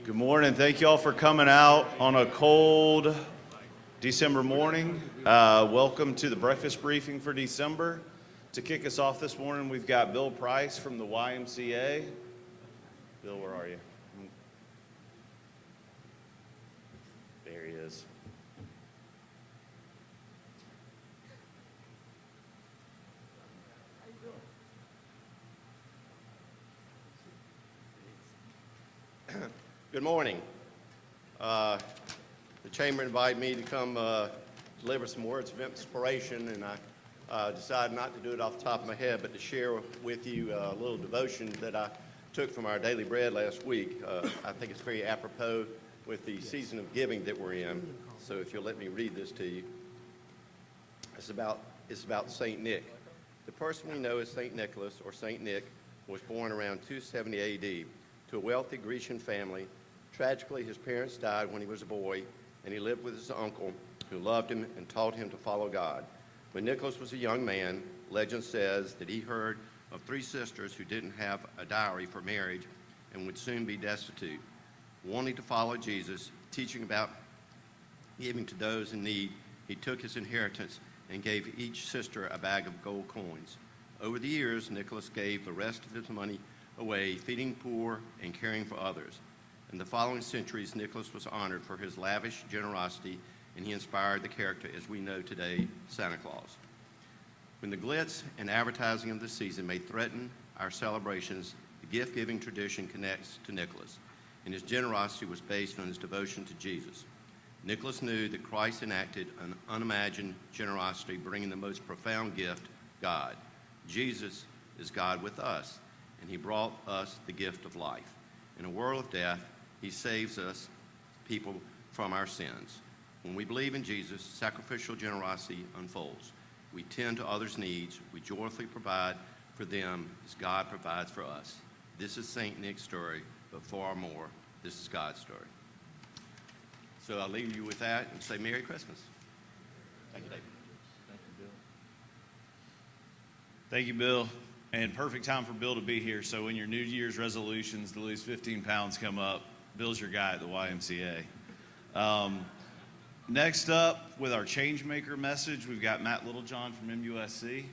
Good morning. Thank you all for coming out on a cold December morning. Welcome to the breakfast briefing for December. To kick us off this morning, we've got Bill Price from the YMCA. Bill, where are you? There he is. Good morning. The chamber invited me to come deliver some words of inspiration, and I decided not to do it off the top of my head, but to share with you a little devotion that I took from our daily bread last week. I think it's very apropos with the season of giving that we're in. So if you'll let me read this to you. It's about St. Nick. The person we know as St. Nicholas or St. Nick was born around 270 AD to a wealthy Grecian family. Tragically, his parents died when he was a boy, and he lived with his uncle, who loved him and taught him to follow God. When Nicholas was a young man, legend says that he heard of 3 sisters who didn't have a dowry for marriage and would soon be destitute. Wanting to follow Jesus, teaching about giving to those in need, he took his inheritance and gave each sister a bag of gold coins. Over the years, Nicholas gave the rest of his money away, feeding poor and caring for others. In the following centuries, Nicholas was honored for his lavish generosity, and he inspired the character as we know today, Santa Claus. When the glitz and advertising of the season may threaten our celebrations, the gift-giving tradition connects to Nicholas, and his generosity was based on his devotion to Jesus. Nicholas knew that Christ enacted an unimagined generosity, bringing the most profound gift, God. Jesus is God with us, and he brought us the gift of life. In a world of death, he saves us, people, from our sins. When we believe in Jesus, sacrificial generosity unfolds. We tend to others' needs. We joyfully provide for them as God provides for us. This is St. Nick's story, but far more, this is God's story. So I'll leave you with that and say Merry Christmas. Thank you, David. Thank you, Bill. And perfect time for Bill to be here. So when your New Year's resolutions to lose 15 pounds come up, Bill's your guy at the YMCA. Next up, with our Changemaker message, we've got Matt Littlejohn from MUSC. He's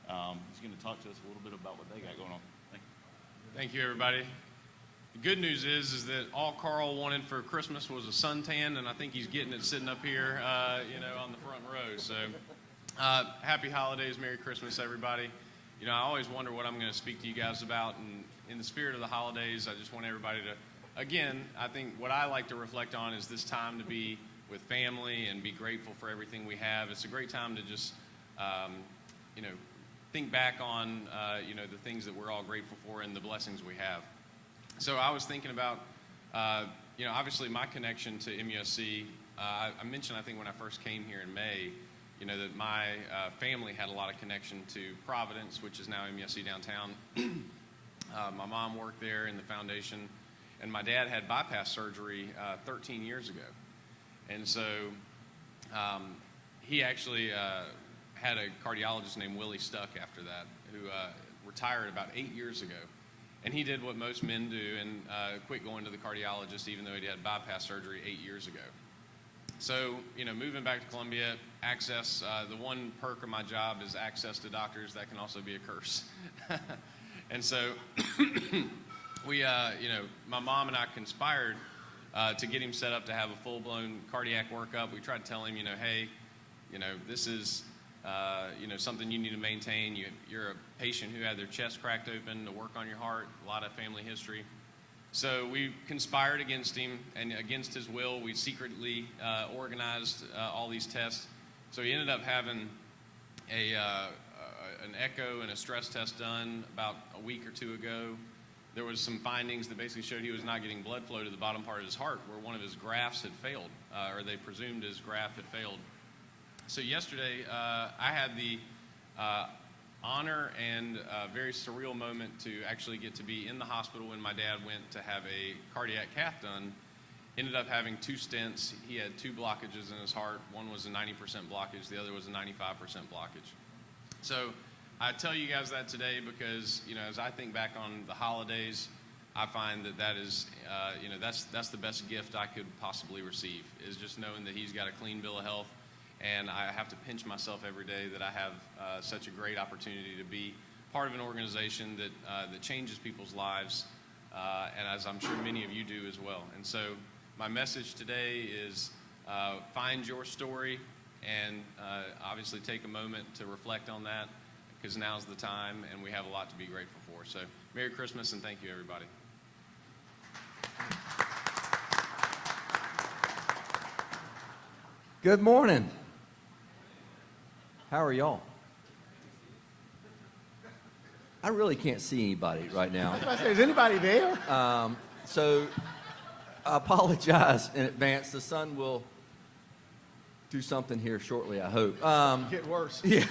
going to talk to us a little bit about what they got going on. Thank you, everybody. The good news is that all Carl wanted for Christmas was a suntan, and I think he's getting it sitting up here, on the front row. So, happy holidays, Merry Christmas, everybody. I always wonder what I'm going to speak to you guys about, and in the spirit of the holidays, I just want everybody to, again, I think what I like to reflect on is this time to be with family and be grateful for everything we have. It's a great time to just, think back on, the things that we're all grateful for and the blessings we have. So I was thinking about, obviously my connection to MUSC. I mentioned, I think, when I first came here in May, that my family had a lot of connection to Providence, which is now MUSC downtown. My mom worked there in the foundation, and my dad had bypass surgery 13 years ago. And so he actually had a cardiologist named Willie Stuck after that, who retired about 8 years ago. And he did what most men do and quit going to the cardiologist even though he had bypass surgery 8 years ago. So, moving back to Columbia, access, the one perk of my job is access to doctors. That can also be a curse. And so we, my mom and I conspired to get him set up to have a full-blown cardiac workup. We tried to tell him, hey, this is, something you need to maintain. You're a patient who had their chest cracked open to work on your heart, a lot of family history. So we conspired against him, and against his will, we secretly organized all these tests. So he ended up having an echo and a stress test done about a week or two ago. There was some findings that basically showed he was not getting blood flow to the bottom part of his heart, where one of his grafts had failed, or they presumed his graft had failed. So yesterday, I had the honor and a very surreal moment to actually get to be in the hospital when my dad went to have a cardiac cath done. Ended up having 2 stents. He had 2 blockages in his heart. One was a 90% blockage. The other was a 95% blockage. So I tell you guys that today because, as I think back on the holidays, I find that is, that's the best gift I could possibly receive, is just knowing that he's got a clean bill of health. And I have to pinch myself every day that I have such a great opportunity to be part of an organization that changes people's lives, and as I'm sure many of you do as well. And so my message today is find your story, and obviously take a moment to reflect on that, because now's the time, and we have a lot to be grateful for. So Merry Christmas, and thank you, everybody. Good morning. How are y'all? I really can't see anybody right now. Is anybody there? So I apologize in advance. The sun will do something here shortly, I hope. Get worse. Yeah.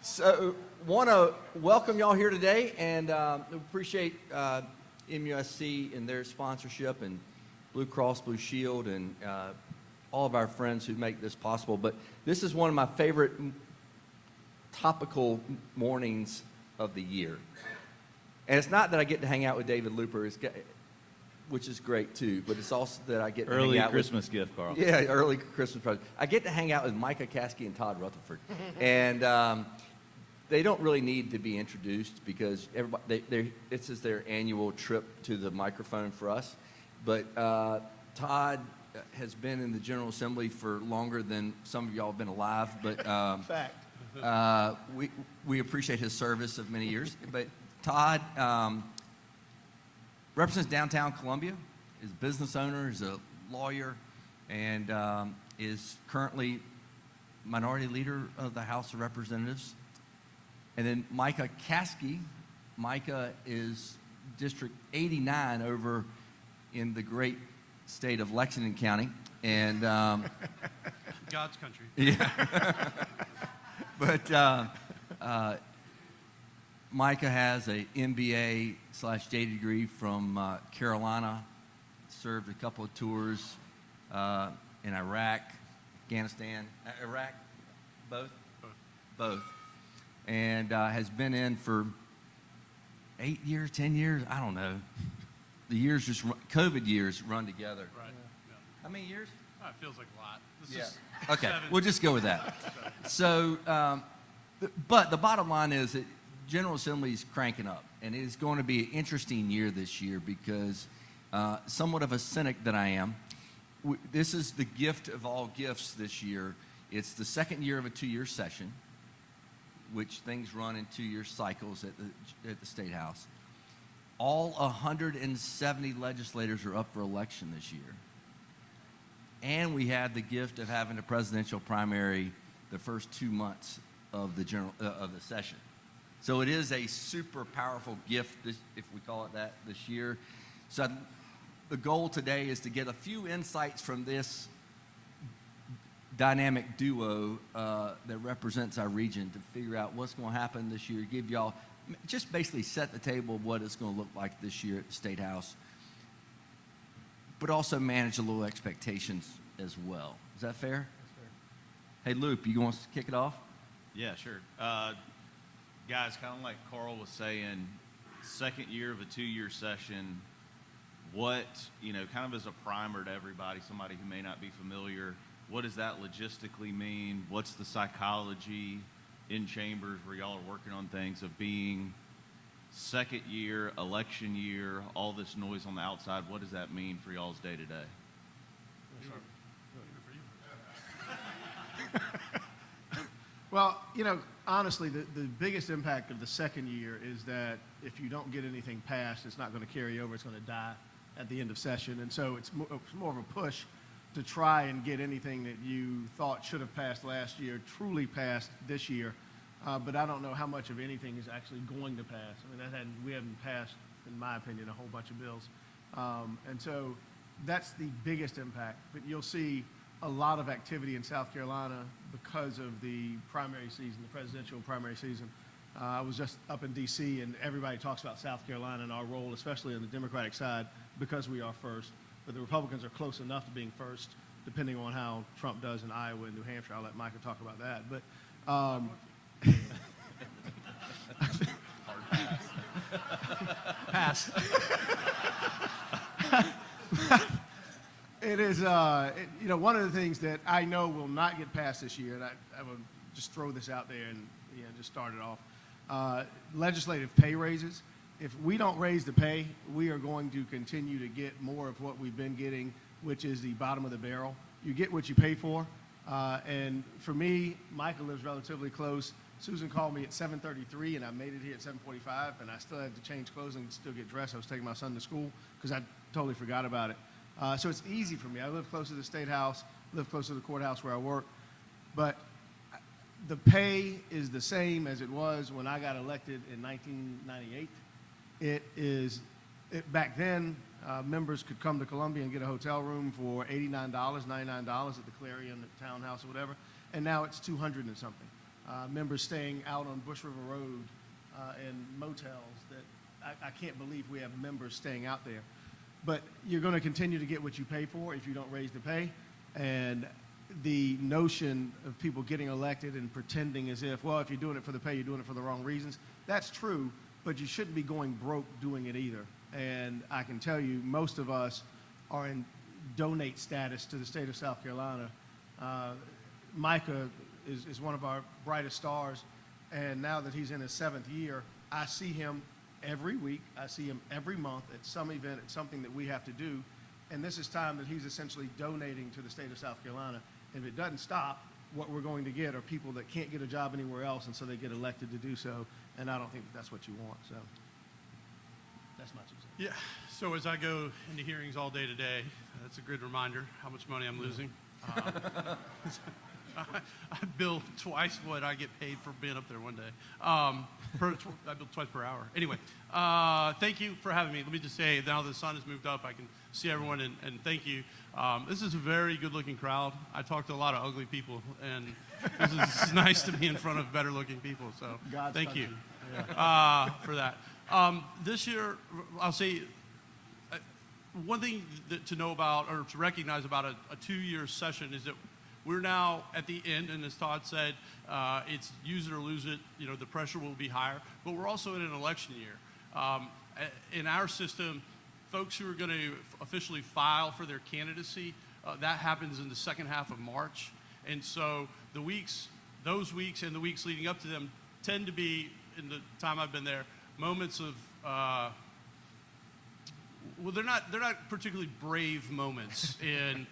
So want to welcome y'all here today, and appreciate MUSC and their sponsorship, and Blue Cross Blue Shield, and all of our friends who make this possible. But this is one of my favorite topical mornings of the year. And it's not that I get to hang out with David Looper, which is great too, but it's also that I get to Early hang out Christmas gift, Carl. Yeah, early Christmas present. I get to hang out with Micah, Caskey, and Todd Rutherford. And they don't really need to be introduced, because this is their annual trip to the microphone for us. But Todd has been in the General Assembly for longer than some of y'all have been alive. But Fact. we appreciate his service of many years. But Todd represents downtown Columbia, is a business owner, is a lawyer, and is currently minority leader of the House of Representatives. And then Micah Caskey. Micah is District 89 over in the great state of Lexington County. And God's country. yeah. But Micah has an MBA/JD degree from Carolina, served a couple of tours in Iraq, Afghanistan, Iraq, both? Both. And has been in for 8 years, 10 years, I don't know. The years COVID years run together. Right. Yeah. How many years? Oh, it feels like a lot. This Yeah. is Okay, 7. we'll just go with that. So, but the bottom line is that General Assembly is cranking up, and it is going to be an interesting year this year, because somewhat of a cynic that I am, this is the gift of all gifts this year. It's the second year of a 2-year session, which things run in 2-year cycles at the State House. All 170 legislators are up for election this year. And we had the gift of having a presidential primary the first 2 months of the session. So it is a super powerful gift, if we call it that, this year. So the goal today is to get a few insights from this dynamic duo that represents our region, to figure out what's going to happen this year, give y'all, just basically set the table of what it's going to look like this year at the State House, but also manage a little expectations as well. Is that fair? Hey, Luke, you want to kick it off? Yeah, sure. Guys, kind of like Carl was saying, second year of a 2-year session, what, kind of as a primer to everybody, somebody who may not be familiar, what does that logistically mean? What's the psychology in chambers where y'all are working on things of being second year, election year, all this noise on the outside? What does that mean for y'all's day-to-day? Well, honestly, the biggest impact of the second year is that if you don't get anything passed, it's not going to carry over. It's going to die at the end of session. And so it's more of a push to try and get anything that you thought should have passed last year truly passed this year. But I don't know how much of anything is actually going to pass. I mean, we haven't passed, in my opinion, a whole bunch of bills. And so that's the biggest impact. But you'll see a lot of activity in South Carolina because of the primary season, the presidential primary season. I was just up in D.C., and everybody talks about South Carolina and our role, especially on the Democratic side, because we are first. But the Republicans are close enough to being first, depending on how Trump does in Iowa and New Hampshire. I'll let Micah talk about that. But Pass. It is, one of the things that I know will not get passed this year, and I will just throw this out there and just start it off. Legislative pay raises. If we don't raise the pay, we are going to continue to get more of what we've been getting, which is the bottom of the barrel. You get what you pay for. And for me, Micah lives relatively close. Susan called me at 7:33, and I made it here at 7:45, and I still had to change clothes and still get dressed. I was taking my son to school because I totally forgot about it. So it's easy for me. I live close to the State House, live close to the courthouse where I work. But the pay is the same as it was when I got elected in 1998. Back then, members could come to Columbia and get a hotel room for $89, $99 at the Clarion, the Townhouse, or whatever. And now it's 200 and something. Members staying out on Bush River Road in motels that I can't believe we have members staying out there. But you're going to continue to get what you pay for if you don't raise the pay. And the notion of people getting elected and pretending as if, well, if you're doing it for the pay, you're doing it for the wrong reasons. That's true, but you shouldn't be going broke doing it either. And I can tell you, most of us are in donate status to the state of South Carolina. Micah is one of our brightest stars, and now that he's in his 7th year, I see him every week. I see him every month at some event, at something that we have to do, and this is time that he's essentially donating to the state of South Carolina. If it doesn't stop, what we're going to get are people that can't get a job anywhere else, and so they get elected to do so, and I don't think that's what you want. So that's my 2 cents. Yeah, so as I go into hearings all day today, that's a good reminder how much money I'm losing. I bill twice what I get paid for being up there one day. I bill twice per hour. Anyway, thank you for having me. Let me just say, now the sun has moved up, I can see everyone, and thank you. This is a very good-looking crowd. I talk to a lot of ugly people, and this is nice to be in front of better-looking people, so thank you for that. This year, I'll say, one thing to know about or to recognize about a 2-year session is that we're now at the end, and as Todd said, it's use it or lose it. The pressure will be higher, but we're also in an election year. In our system, folks who are going to officially file for their candidacy, that happens in the second half of March, and so those weeks and the weeks leading up to them tend to be, in the time I've been there, moments of they're not particularly brave moments in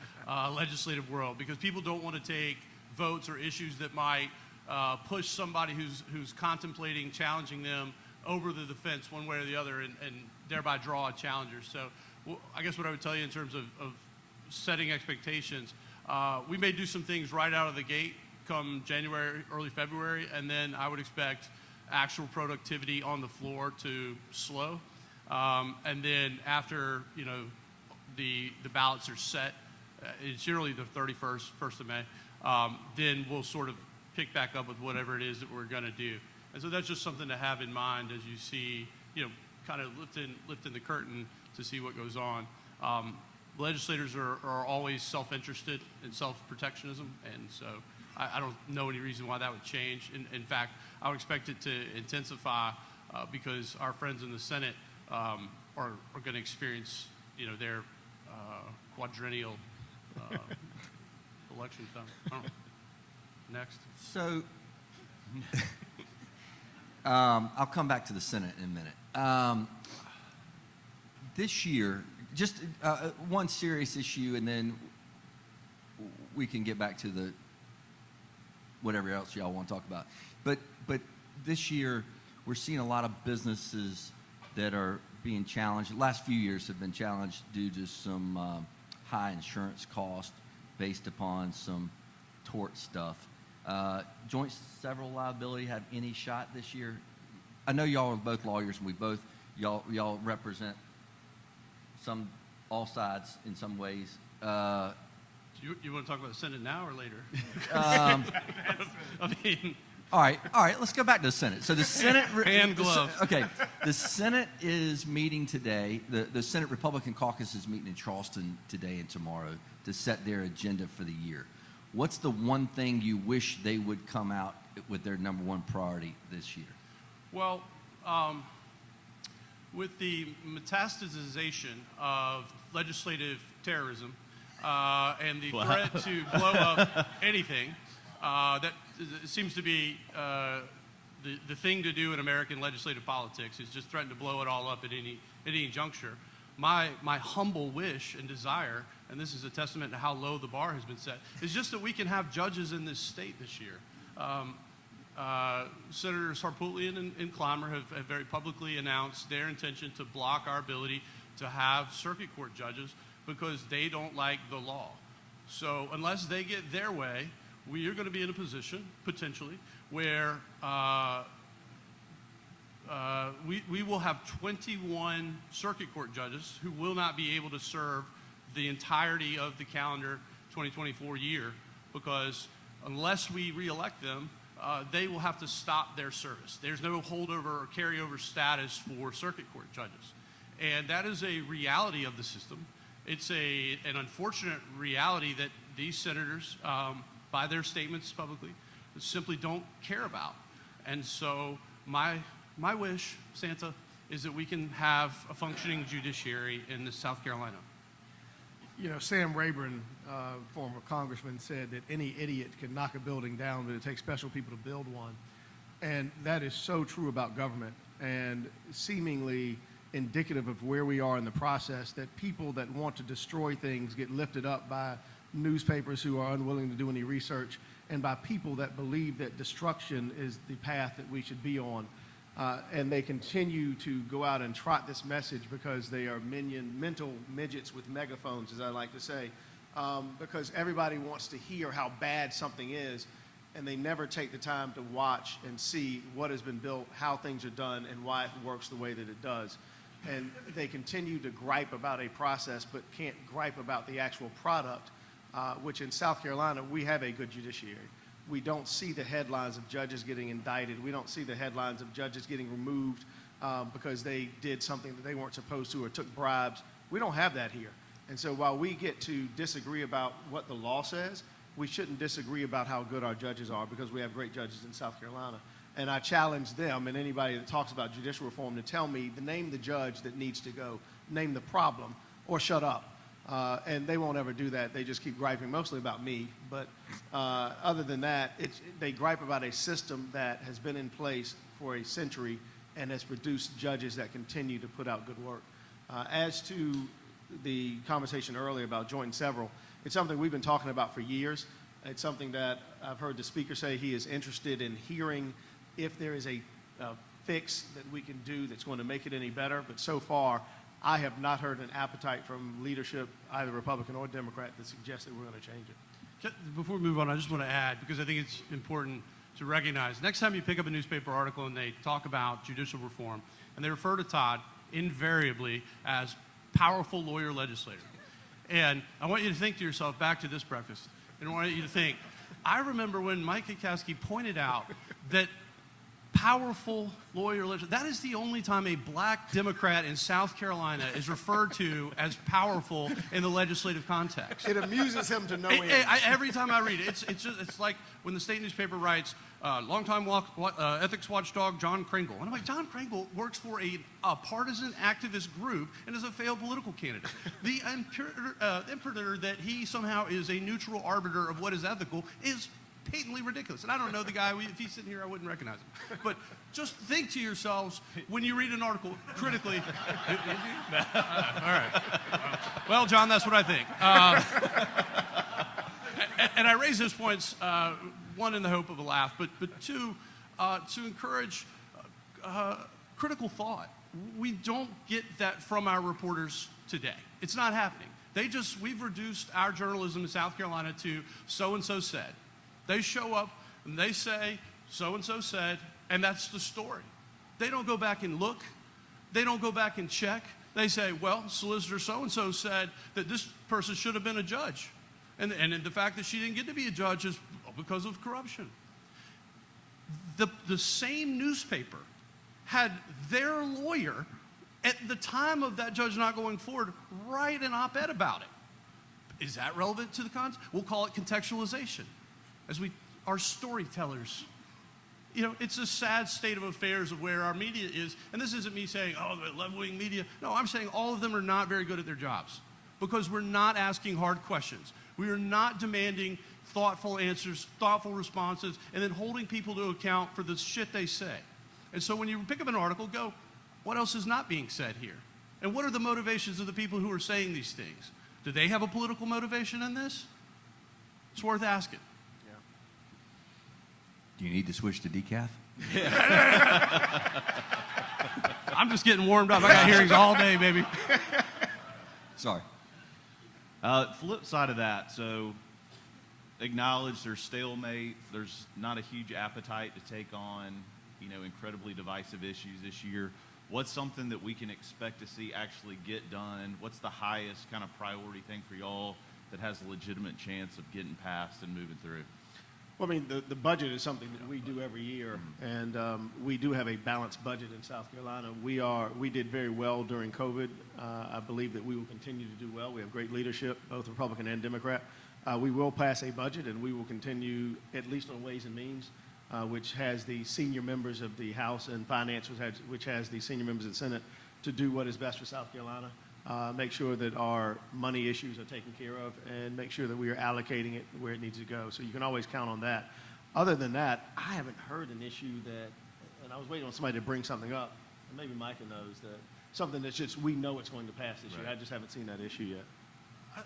legislative world, because people don't want to take votes or issues that might push somebody who's contemplating challenging them over the fence one way or the other, and thereby draw a challenger. So I guess what I would tell you in terms of setting expectations, we may do some things right out of the gate come January, early February, and then I would expect actual productivity on the floor to slow. And then after, the ballots are set, it's generally the 31st, 1st of May, then we'll sort of pick back up with whatever it is that we're going to do. And so that's just something to have in mind as you see, kind of lifting the curtain to see what goes on. Legislators are always self-interested in self-protectionism, and so I don't know any reason why that would change. In fact, I would expect it to intensify because our friends in the Senate are going to experience, their quadrennial election time. I don't know. Next. So I'll come back to the Senate in a minute. This year, just one serious issue, and then we can get back to the whatever else y'all want to talk about. But this year, we're seeing a lot of businesses that are being challenged. The last few years have been challenged due to some high insurance costs based upon some tort stuff. Joint several liability have any shot this year? I know y'all are both lawyers, and y'all represent all sides in some ways. You want to talk about the Senate now or later? All right. Let's go back to the Senate. So the Senate, hand glove. Okay, the Senate is meeting today. The Senate Republican Caucus is meeting in Charleston today and tomorrow to set their agenda for the year. What's the one thing you wish they would come out with their number one priority this year? Well, with the metastasization of legislative terrorism and the threat to blow up anything, that seems to be the thing to do in American legislative politics, is just threaten to blow it all up at any juncture. My humble wish and desire, and this is a testament to how low the bar has been set, is just that we can have judges in this state this year. Senators Harpootlian and Clymer have very publicly announced their intention to block our ability to have circuit court judges because they don't like the law. So unless they get their way, we are going to be in a position, potentially, where we will have 21 circuit court judges who will not be able to serve the entirety of the calendar 2024 year, because unless we reelect them, they will have to stop their service. There's no holdover or carryover status for circuit court judges. And that is a reality of the system. It's an unfortunate reality that these senators, by their statements publicly, simply don't care about. And so my wish, Santa, is that we can have a functioning judiciary in South Carolina. You know, Sam Rayburn, former congressman, said that any idiot can knock a building down, but it takes special people to build one. And that is so true about government, and seemingly indicative of where we are in the process, that people that want to destroy things get lifted up by newspapers who are unwilling to do any research, and by people that believe that destruction is the path that we should be on. And they continue to go out and trot this message because they are mental midgets with megaphones, as I like to say, because everybody wants to hear how bad something is, and they never take the time to watch and see what has been built, how things are done, and why it works the way that it does. And they continue to gripe about a process, but can't gripe about the actual product, which in South Carolina, we have a good judiciary. We don't see the headlines of judges getting indicted. We don't see the headlines of judges getting removed because they did something that they weren't supposed to or took bribes. We don't have that here. And so while we get to disagree about what the law says, we shouldn't disagree about how good our judges are, because we have great judges in South Carolina. And I challenge them and anybody that talks about judicial reform to tell me, name the judge that needs to go, name the problem, or shut up. And they won't ever do that. They just keep griping mostly about me. But other than that, they gripe about a system that has been in place for a century and has produced judges that continue to put out good work. As to the conversation earlier about joint and several, it's something we've been talking about for years. It's something that I've heard the speaker say he is interested in hearing if there is a fix that we can do that's going to make it any better. But so far, I have not heard an appetite from leadership, either Republican or Democrat, that suggests that we're going to change it. Before we move on, I just want to add, because I think it's important to recognize, next time you pick up a newspaper article and they talk about judicial reform, and they refer to Todd invariably as powerful lawyer legislator. And I want you to think to yourself, back to this breakfast, and I want you to think, I remember when Micah Caskey pointed out that powerful lawyer legislator, that is the only time a black Democrat in South Carolina is referred to as powerful in the legislative context. It amuses him to no end. Every time I read it, it's like when the state newspaper writes, longtime ethics watchdog John Kringle. And I'm like, John Kringle works for a partisan activist group and is a failed political candidate. The imperator that he somehow is a neutral arbiter of what is ethical is patently ridiculous. And I don't know the guy. If he's sitting here, I wouldn't recognize him. But just think to yourselves, when you read an article critically. All right. Well, John, that's what I think. And I raise those points, one, in the hope of a laugh, but two, to encourage critical thought. We don't get that from our reporters today. It's not happening. We've reduced our journalism in South Carolina to so-and-so said. They show up and they say, so-and-so said, and that's the story. They don't go back and look. They don't go back and check. They say, well, solicitor so-and-so said that this person should have been a judge. And the fact that she didn't get to be a judge is because of corruption. The same newspaper had their lawyer, at the time of that judge not going forward, write an op-ed about it. Is that relevant to the context? We'll call it contextualization. As we are storytellers. you know, it's a sad state of affairs of where our media is. And this isn't me saying, oh, the left-wing media. No, I'm saying all of them are not very good at their jobs because we're not asking hard questions. We are not demanding thoughtful answers, thoughtful responses, and then holding people to account for the shit they say. And so when you pick up an article, go, what else is not being said here? And what are the motivations of the people who are saying these things? Do they have a political motivation in this? It's worth asking. Do you need to switch to decaf? I'm just getting warmed up. I got hearings all day, baby. Sorry. Flip side of that, so acknowledge there's stalemate. There's not a huge appetite to take on, you know, incredibly divisive issues this year. What's something that we can expect to see actually get done? What's the highest kind of priority thing for y'all that has a legitimate chance of getting passed and moving through? Well, I mean, the budget is something that we do every year, and we do have a balanced budget in South Carolina. We did very well during COVID. I believe that we will continue to do well. We have great leadership, both Republican and Democrat. We will pass a budget, and we will continue, at least on Ways and Means, which has the senior members of the House, and Finance, which has the senior members of the Senate, to do what is best for South Carolina. Make sure that our money issues are taken care of, and make sure that we are allocating it where it needs to go. So you can always count on that. Other than that, I haven't heard an issue that, and I was waiting on somebody to bring something up, and maybe Micah knows that, something that's just, we know it's going to pass this year. I just haven't seen that issue yet.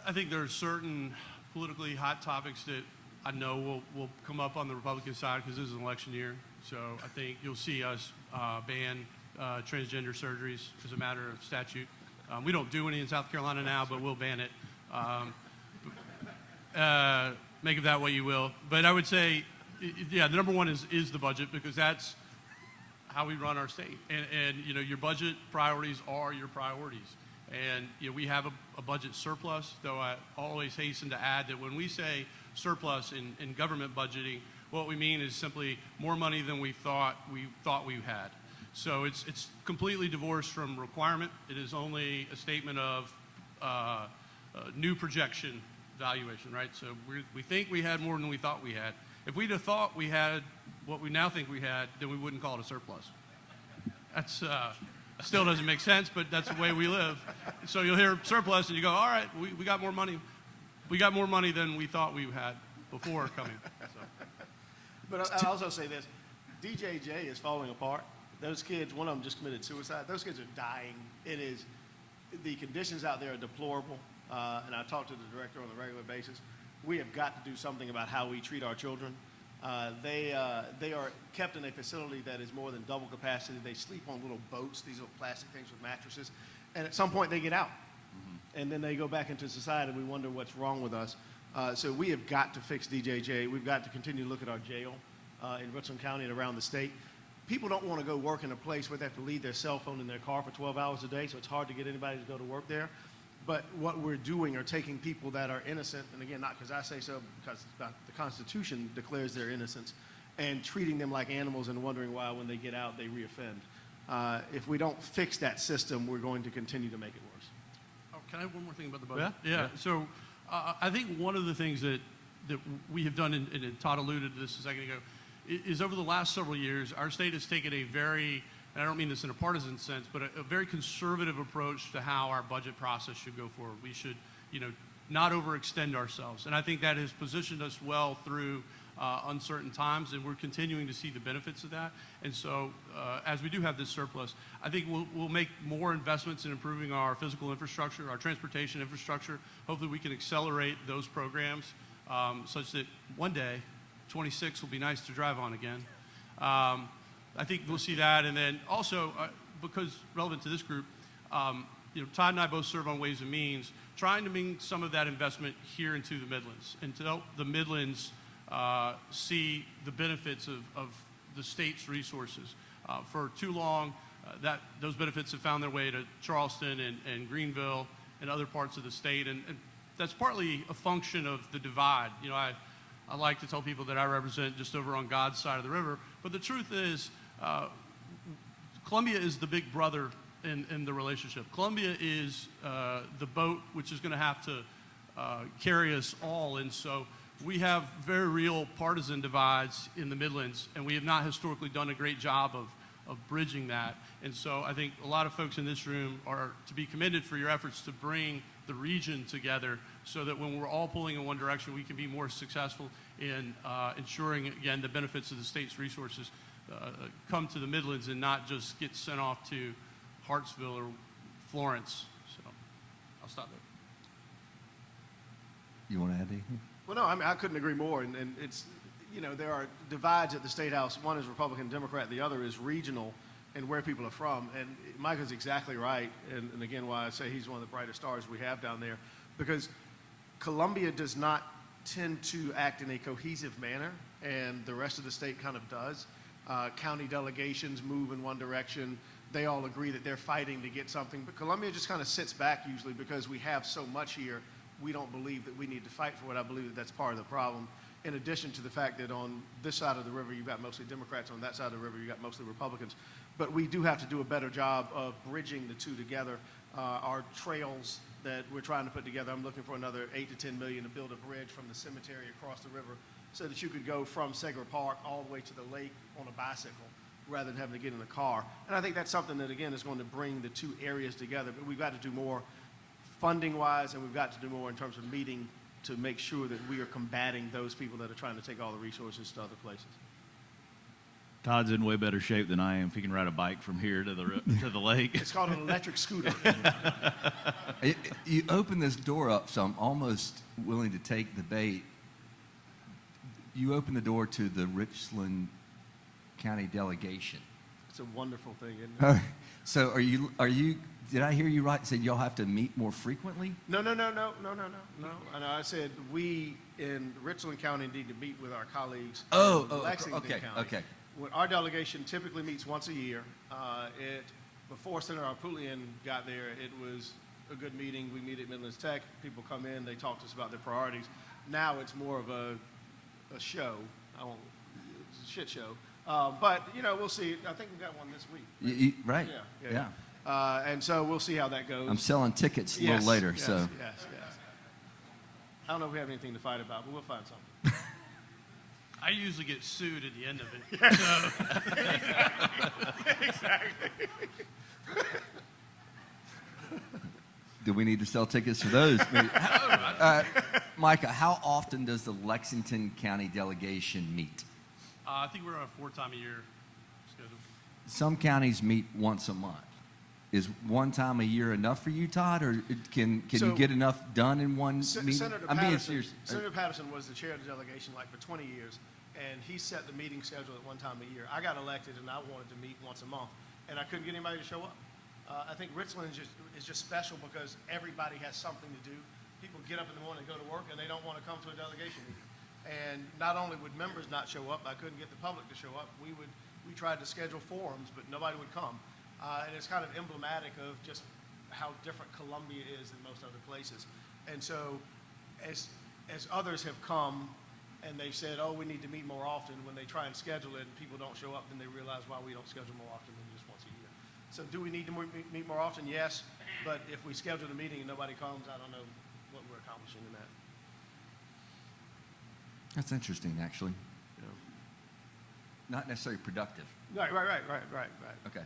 I think there are certain politically hot topics that I know will come up on the Republican side because this is an election year. So I think you'll see us ban transgender surgeries as a matter of statute. We don't do any in South Carolina now, but we'll ban it. Make of that what you will. But I would say, yeah, the number one is the budget, because that's how we run our state. And you know, your budget priorities are your priorities. And you know, we have a budget surplus, though I always hasten to add that when we say surplus in government budgeting, what we mean is simply more money than we thought we had. So it's completely divorced from requirement. It is only a statement of new projection valuation, right? So we think we had more than we thought we had. If we'd have thought we had what we now think we had, then we wouldn't call it a surplus. That's still doesn't make sense, but that's the way we live. So you'll hear surplus and you go, all right, we got more money. We got more money than we thought we had before coming. So. But I'll also say this, DJJ is falling apart. Those kids, one of them just committed suicide. Those kids are dying. The conditions out there are deplorable. And I talk to the director on a regular basis. We have got to do something about how we treat our children. They are kept in a facility that is more than double capacity. They sleep on little boats, these little plastic things with mattresses. And at some point they get out. And then they go back into society, and we wonder what's wrong with us. So we have got to fix DJJ. We've got to continue to look at our jail in Richland County and around the state. People don't want to go work in a place where they have to leave their cell phone in their car for 12 hours a day, so it's hard to get anybody to go to work there. But what we're doing are taking people that are innocent, and again, not because I say so, because the Constitution declares their innocence, and treating them like animals and wondering why when they get out they reoffend. If we don't fix that system, we're going to continue to make it worse. Oh, can I have one more thing about the budget? Yeah. So I think one of the things that we have done, and Todd alluded to this a second ago, is over the last several years, our state has taken a very, and I don't mean this in a partisan sense, but a very conservative approach to how our budget process should go forward. We should, not overextend ourselves. And I think that has positioned us well through uncertain times, and we're continuing to see the benefits of that. And so as we do have this surplus, I think we'll make more investments in improving our physical infrastructure, our transportation infrastructure. Hopefully we can accelerate those programs such that one day, 26 will be nice to drive on again. I think we'll see that. And then also, because relevant to this group, Todd and I both serve on Ways and Means, trying to bring some of that investment here into the Midlands and to help the Midlands see the benefits of the state's resources. For too long, those benefits have found their way to Charleston and Greenville and other parts of the state. And that's partly a function of the divide. I like to tell people that I represent just over on God's side of the river, but the truth is Columbia is the big brother in the relationship. Columbia is the boat which is going to have to carry us all, and so we have very real partisan divides in the Midlands, and we have not historically done a great job of bridging that. And so I think a lot of folks in this room are to be commended for your efforts to bring the region together so that when we're all pulling in one direction, we can be more successful in ensuring, again, the benefits of the state's resources come to the Midlands and not just get sent off to Hartsville or Florence. So I'll stop there. You want to add anything? Well, no, I mean, I couldn't agree more. And it's, you know, there are divides at the State House. One is Republican, Democrat. The other is regional and where people are from. And Micah's exactly right. And again, why I say he's one of the brightest stars we have down there. Because Columbia does not tend to act in a cohesive manner, and the rest of the state kind of does. County delegations move in one direction. They all agree that they're fighting to get something. But Columbia just kind of sits back usually because we have so much here. We don't believe that we need to fight for it. I believe that that's part of the problem. In addition to the fact that on this side of the river, you've got mostly Democrats. On that side of the river, you've got mostly Republicans. But we do have to do a better job of bridging the two together. Our trails that we're trying to put together, I'm looking for another $8 to $10 million to build a bridge from the cemetery across the river so that you could go from Segra Park all the way to the lake on a bicycle rather than having to get in a car. And I think that's something that, again, is going to bring the two areas together. But we've got to do more funding-wise, and we've got to do more in terms of meeting to make sure that we are combating those people that are trying to take all the resources to other places. Todd's in way better shape than I am if he can ride a bike from here to the lake. It's called an electric scooter. You open this door up, so I'm almost willing to take the bait. You open the door to the Richland County delegation. It's a wonderful thing, isn't it? So are you, did I hear you right? Said y'all have to meet more frequently? No. I know. I said we in Richland County need to meet with our colleagues in Lexington County. Okay. When our delegation typically meets once a year. Before Senator Arpulian got there, it was a good meeting. We meet at Midlands Tech. People come in, they talk to us about their priorities. Now it's more of a show. It's a shit show. But, you know, we'll see. I think we've got one this week. Right. Yeah. And so we'll see how that goes. I'm selling tickets a little later, so. Yes. I don't know if we have anything to fight about, but we'll find something. I usually get sued at the end of it. Exactly. Do we need to sell tickets for those? Micah, how often does the Lexington County delegation meet? I think we're on a 4-time-a-year schedule. Some counties meet once a month. Is one time a year enough for you, Todd, or can you get enough done in one meeting? Senator I'm being Patterson, serious. Senator Patterson was the chair of the delegation like for 20 years, and he set the meeting schedule at one time a year. I got elected, and I wanted to meet once a month, and I couldn't get anybody to show up. I think Richland is just special because everybody has something to do. People get up in the morning and go to work, and they don't want to come to a delegation meeting. And not only would members not show up, I couldn't get the public to show up. We tried to schedule forums, but nobody would come. And it's kind of emblematic of just how different Columbia is than most other places. And so as others have come and they've said, oh, we need to meet more often, when they try and schedule it and people don't show up, then they realize why we don't schedule more often than just once a year. So do we need to meet more often? Yes. But if we schedule a meeting and nobody comes, I don't know what we're accomplishing in that. That's interesting, actually. Not necessarily productive. Right. Okay.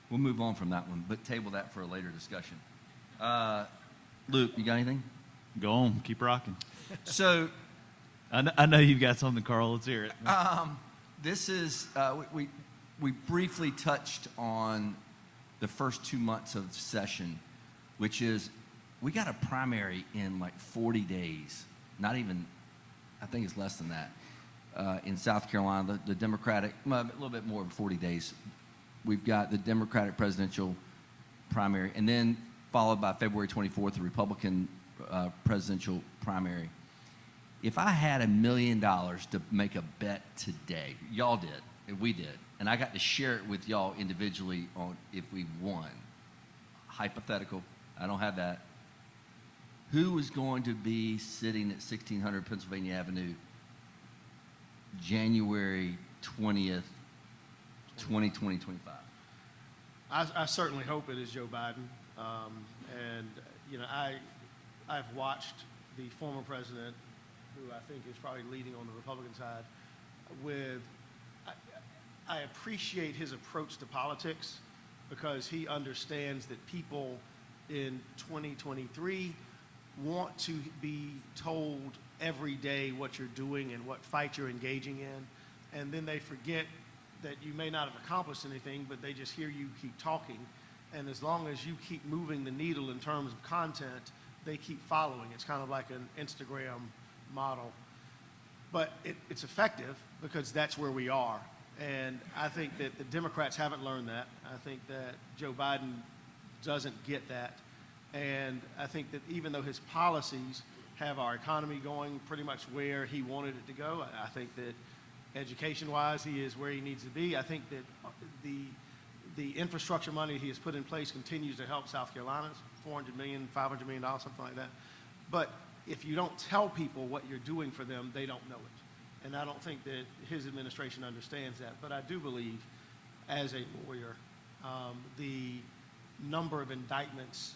We'll move on from that one, but table that for a later discussion. Luke, you got anything? Go on, keep rocking. So, I know you've got something, Carl. Let's hear it. this is, we briefly touched on the first 2 months of session, which is we got a primary in like 40 days. Not even, I think it's less than that. In South Carolina, the Democratic, well, a little bit more than 40 days. We've got the Democratic presidential primary, and then followed by February 24th, the Republican presidential primary. If I had $1 million to make a bet today, y'all did, and we did, and I got to share it with y'all individually on if we won, hypothetical, I don't have that, who is going to be sitting at 1600 Pennsylvania Avenue January 20th, 2025? I certainly hope it is Joe Biden. And, you know, I've watched the former president who I think is probably leading on the Republican side, I appreciate his approach to politics because he understands that people in 2023 want to be told every day what you're doing and what fight you're engaging in, and then they forget that you may not have accomplished anything, but they just hear you keep talking. And as long as you keep moving the needle in terms of content, they keep following. It's kind of like an Instagram model. But it's effective because that's where we are. And I think that the Democrats haven't learned that. I think that Joe Biden doesn't get that. And I think that even though his policies have our economy going pretty much where he wanted it to go, I think that education-wise, he is where he needs to be. I think that the infrastructure money he has put in place continues to help South Carolina, $400 million, $500 million, something like that. But if you don't tell people what you're doing for them, they don't know it. And I don't think that his administration understands that. But I do believe, as a lawyer, the number of indictments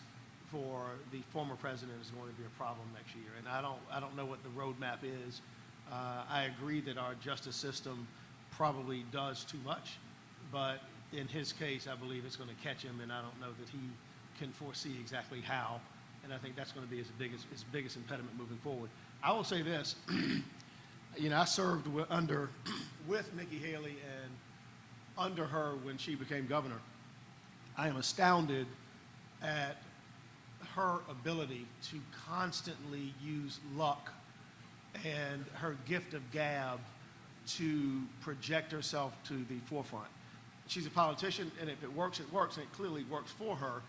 for the former president is going to be a problem next year. And I don't know what the roadmap is. I agree that our justice system probably does too much, but in his case, I believe it's going to catch him, and I don't know that he can foresee exactly how. And I think that's going to be his biggest impediment moving forward. I will say this, I served with Nikki Haley and under her when she became governor. I am astounded at her ability to constantly use luck and her gift of gab to project herself to the forefront. She's a politician, and if it works, it works, and it clearly works for her.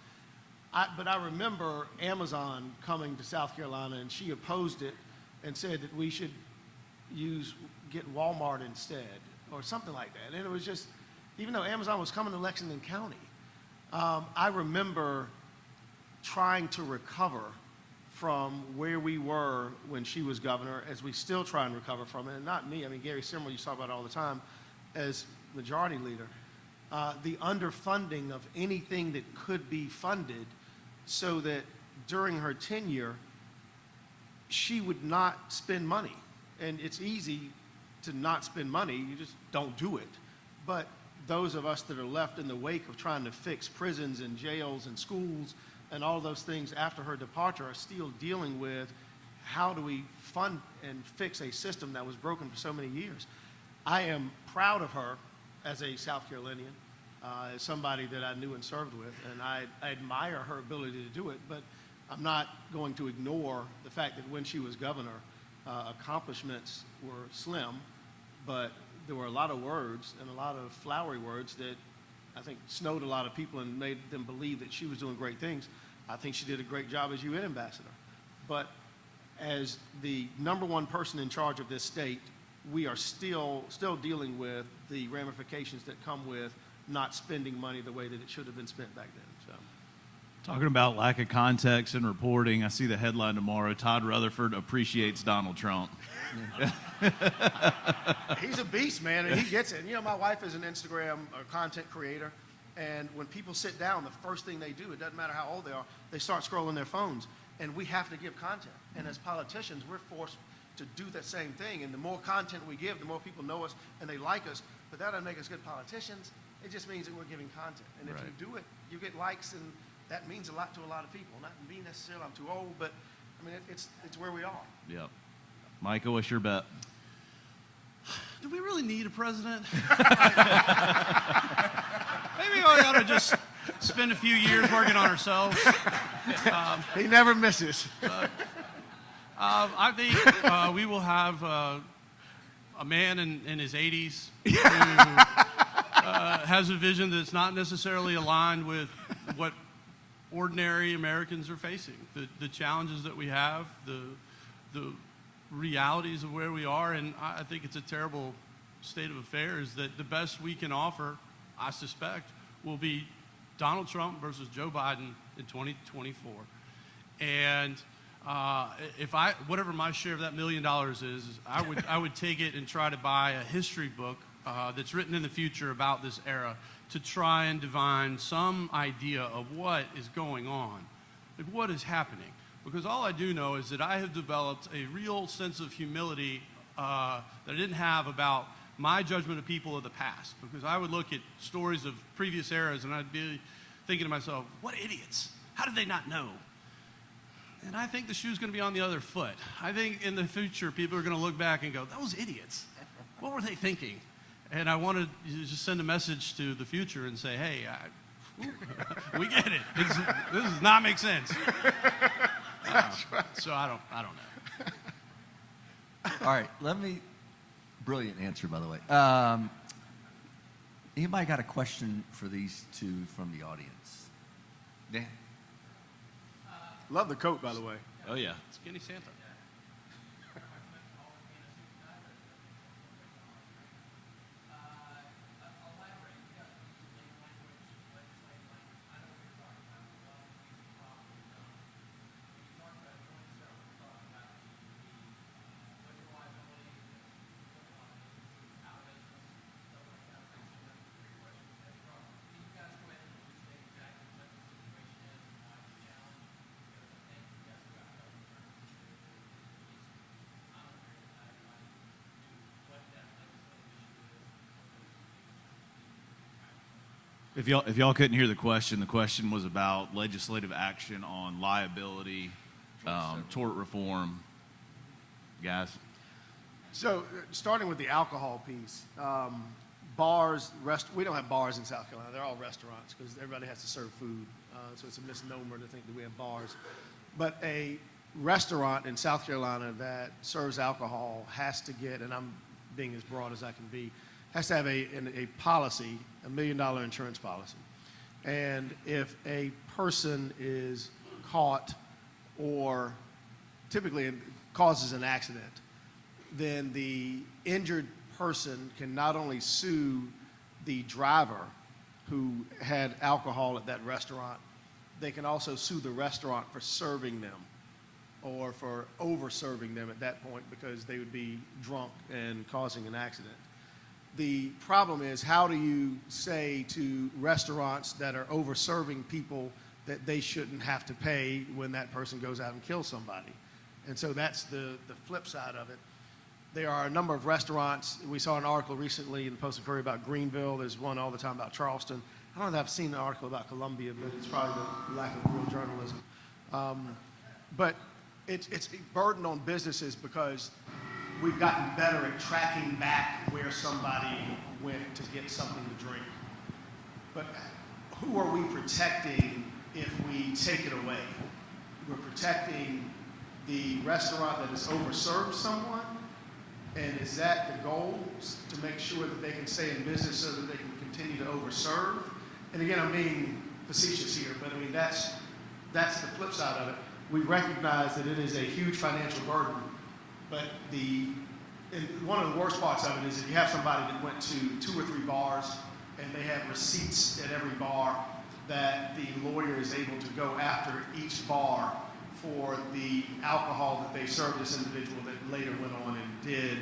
But I remember Amazon coming to South Carolina, and she opposed it and said that we should get Walmart instead, or something like that. And it was just, even though Amazon was coming to Lexington County, I remember trying to recover from where we were when she was governor, as we still try and recover from it, and not me. I mean, Gary Simmerl, you talk about it all the time, as majority leader. The underfunding of anything that could be funded so that during her tenure, she would not spend money. And it's easy to not spend money, you just don't do it. But those of us that are left in the wake of trying to fix prisons and jails and schools and all those things after her departure are still dealing with how do we fund and fix a system that was broken for so many years. I am proud of her as a South Carolinian, as somebody that I knew and served with, and I admire her ability to do it, but I'm not going to ignore the fact that when she was governor, accomplishments were slim, but there were a lot of words and a lot of flowery words that I think snowed a lot of people and made them believe that she was doing great things. I think she did a great job as UN ambassador. But as the number one person in charge of this state, we are still dealing with the ramifications that come with not spending money the way that it should have been spent back then. So, Talking about lack of context and reporting, I see the headline tomorrow, Todd Rutherford appreciates Donald Trump. he's a beast, man, and he gets it. And, my wife is an Instagram content creator, and when people sit down, the first thing they do, it doesn't matter how old they are, they start scrolling their phones. And we have to give content. And as politicians, we're forced to do that same thing. And the more content we give, the more people know us and they like us. But that doesn't make us good politicians. It just means that we're giving content. And if you do it, you get likes, and that means a lot to a lot of people. Not me necessarily, I'm too old, but I mean, it's where we are. Yep. Micah, what's your bet? Do we really need a president? Maybe we ought to just spend a few years working on ourselves. He never misses. I think we will have a man in his 80s who has a vision that's not necessarily aligned with what ordinary Americans are facing. The challenges that we have, the realities of where we are, and I think it's a terrible state of affairs that the best we can offer, I suspect, will be Donald Trump versus Joe Biden in 2024. And whatever my share of that $1 million is, I would take it and try to buy a history book that's written in the future about this era to try and divine some idea of what is going on, like what is happening. because all I do know is that I have developed a real sense of humility that I didn't have about my judgment of people of the past, because I would look at stories of previous eras and I'd be thinking to myself, what idiots? How did they not know? And I think the shoe's going to be on the other foot. I think in the future, people are going to look back and go, those idiots, what were they thinking? And I wanted to just send a message to the future and say, hey, we get it. This does not make sense. So I don't know. All right, brilliant answer, by the way. Anybody got a question for these two from the audience? Dan? Love the coat, by the way. Oh, yeah. Skinny Santa. If y'all couldn't hear the question was about legislative action on liability, tort reform. Guys? So, starting with the alcohol piece, bars, we don't have bars in South Carolina. They're all restaurants because everybody has to serve food. So it's a misnomer to think that we have bars. But a restaurant in South Carolina that serves alcohol has to get, and I'm being as broad as I can be, has to have a policy, $1 million insurance policy. And if a person is caught or typically it causes an accident, then the injured person can not only sue the driver who had alcohol at that restaurant, they can also sue the restaurant for serving them or for over-serving them at that point because they would be drunk and causing an accident. The problem is, how do you say to restaurants that are over-serving people that they shouldn't have to pay when that person goes out and kills somebody? And so that's the flip side of it. There are a number of restaurants. We saw an article recently in the Post-Courier about Greenville. There's one all the time about Charleston. I don't know if I've seen an article about Columbia, but it's probably the lack of real journalism. But it's a burden on businesses because we've gotten better at tracking back where somebody went to get something to drink. But who are we protecting if we take it away? We're protecting the restaurant that has overserved someone, and is that the goal, to make sure that they can stay in business so that they can continue to overserve? And again, I'm being facetious here, but I mean, that's the flip side of it. We recognize that it is a huge financial burden, but one of the worst parts of it is if you have somebody that went to 2 or 3 bars and they have receipts at every bar, that the lawyer is able to go after each bar for the alcohol that they served this individual that later went on and did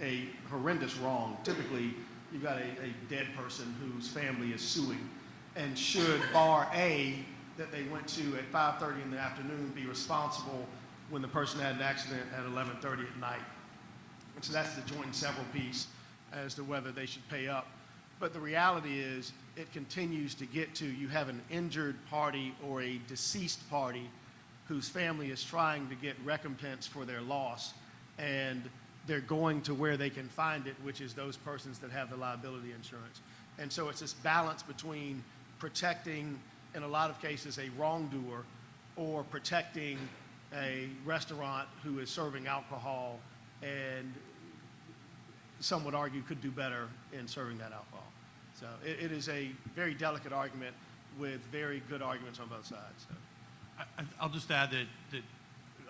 a horrendous wrong. Typically, you've got a dead person whose family is suing. And should bar A that they went to at 5:30 in the afternoon be responsible when the person had an accident at 11:30 at night? And so that's the joint and several piece as to whether they should pay up. But the reality is it continues to get to, you have an injured party or a deceased party whose family is trying to get recompense for their loss, and they're going to where they can find it, which is those persons that have the liability insurance. And so it's this balance between protecting, in a lot of cases, a wrongdoer, or protecting a restaurant who is serving alcohol and some would argue could do better in serving that alcohol. So it is a very delicate argument with very good arguments on both sides. So. I'll just add that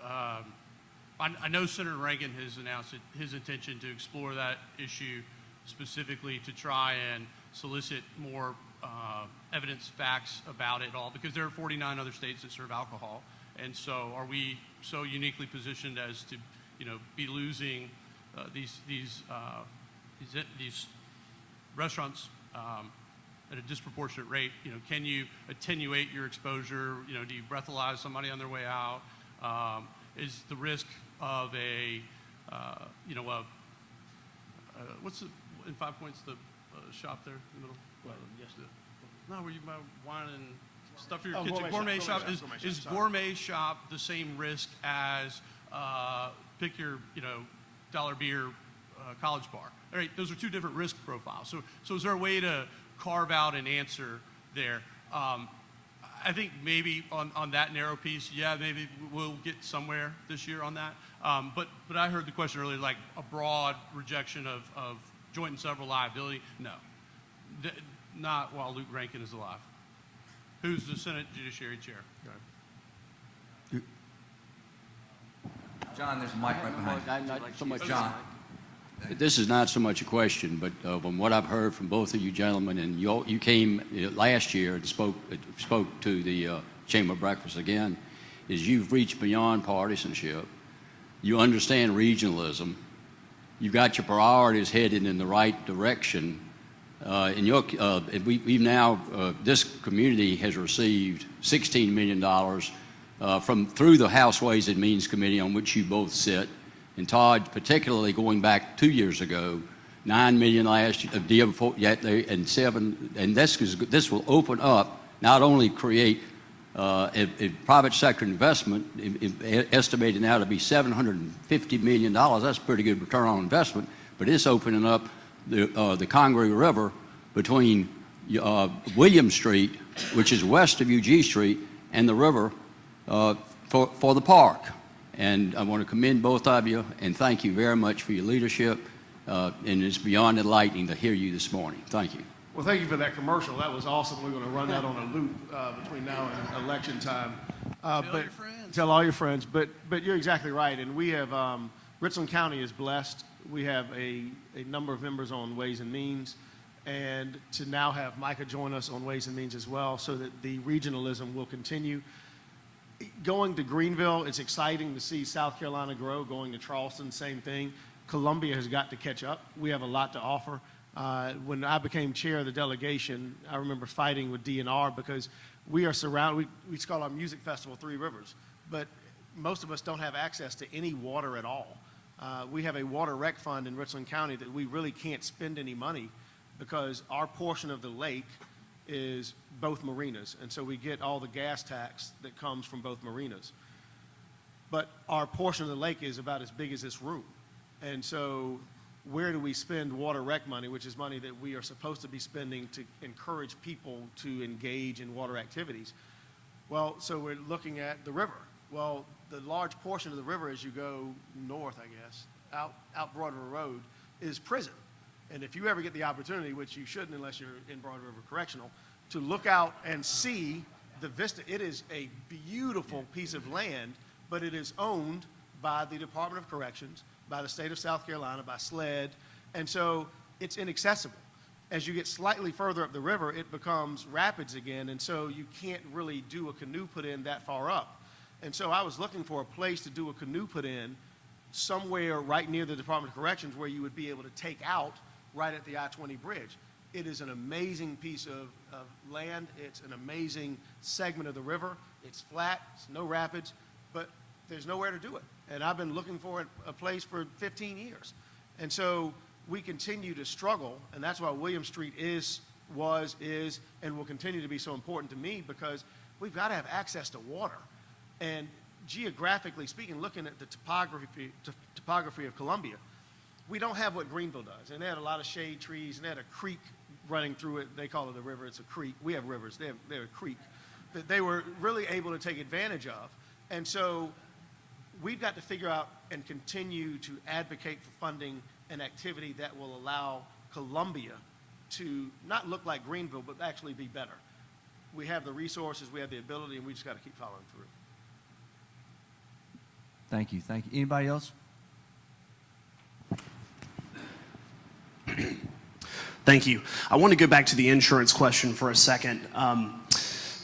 I know Senator Reagan has announced his intention to explore that issue specifically to try and solicit more evidence, facts about it all, because there are 49 other states that serve alcohol. And so are we so uniquely positioned as to, be losing these restaurants at a disproportionate rate? Can you attenuate your exposure? Do you breathalyze somebody on their way out? is the risk of a, what's the, in 5 Points, the shop there in the middle? Yes. No, where you buy wine and stuff for your kitchen. Gourmet shop. Is gourmet shop the same risk as pick your, dollar beer college bar? All right, those are two different risk profiles. So is there a way to carve out an answer there? I think maybe on that narrow piece, yeah, maybe we'll get somewhere this year on that. But I heard the question earlier, like a broad rejection of joint and several liability. No, not while Luke Rankin is alive, who's the Senate Judiciary Chair. John, there's a mic right behind you. Not so much, John. This is not so much a question, but from what I've heard from both of you gentlemen, and you came last year and spoke to the Chamber Breakfast again, is you've reached beyond partisanship. You understand regionalism. You've got your priorities headed in the right direction. We've now, this community has received $16 million through the House Ways and Means Committee, on which you both sit. And Todd, particularly going back 2 years ago, $9 million last year, the year before, and $7 million, and this will open up, not only create a private sector investment, estimated now to be $750 million. That's a pretty good return on investment, but it's opening up the Congaree River between William Street, which is west of UG Street, and the river for the park. And I want to commend both of you and thank you very much for your leadership. And it's beyond enlightening to hear you this morning. Thank you. Well, thank you for that commercial. That was awesome. We're going to run that on a loop between now and election time. Tell your friends. Tell all your friends. But you're exactly right. And we have, Richland County is blessed. We have a number of members on Ways and Means. And to now have Micah join us on Ways and Means as well, so that the regionalism will continue. Going to Greenville, it's exciting to see South Carolina grow. Going to Charleston, same thing. Columbia has got to catch up. We have a lot to offer. When I became chair of the delegation, I remember fighting with DNR because we are surrounded. We call our music festival Three Rivers, but most of us don't have access to any water at all. We have a water rec fund in Richland County that we really can't spend any money because our portion of the lake is both marinas, and so we get all the gas tax that comes from both marinas. But our portion of the lake is about as big as this room, and so where do we spend water rec money, which is money that we are supposed to be spending to encourage people to engage in water activities? Well, so we're looking at the river. Well, the large portion of the river as you go north, I guess, out Broad River Road, is prison. And if you ever get the opportunity, which you shouldn't unless you're in Broad River Correctional, to look out and see the vista, it is a beautiful piece of land, but it is owned by the Department of Corrections, by the state of South Carolina, by SLED, and so it's inaccessible. As you get slightly further up the river, it becomes rapids again, and so you can't really do a canoe put in that far up. And so I was looking for a place to do a canoe put in somewhere right near the Department of Corrections where you would be able to take out right at the I-20 bridge. It is an amazing piece of land. It's an amazing segment of the river. It's flat, it's no rapids, but there's nowhere to do it. And I've been looking for a place for 15 years. And so we continue to struggle, and that's why William Street is, and will continue to be so important to me, because we've got to have access to water. And geographically speaking, looking at the topography of Columbia, we don't have what Greenville does. And they had a lot of shade trees, and they had a creek running through it. They call it a river. It's a creek. We have rivers. They're a creek that they were really able to take advantage of. And so we've got to figure out and continue to advocate for funding an activity that will allow Columbia to not look like Greenville, but actually be better. We have the resources, we have the ability, and we just got to keep following through. Thank you. Thank you. Anybody else? Thank you. I want to go back to the insurance question for a second.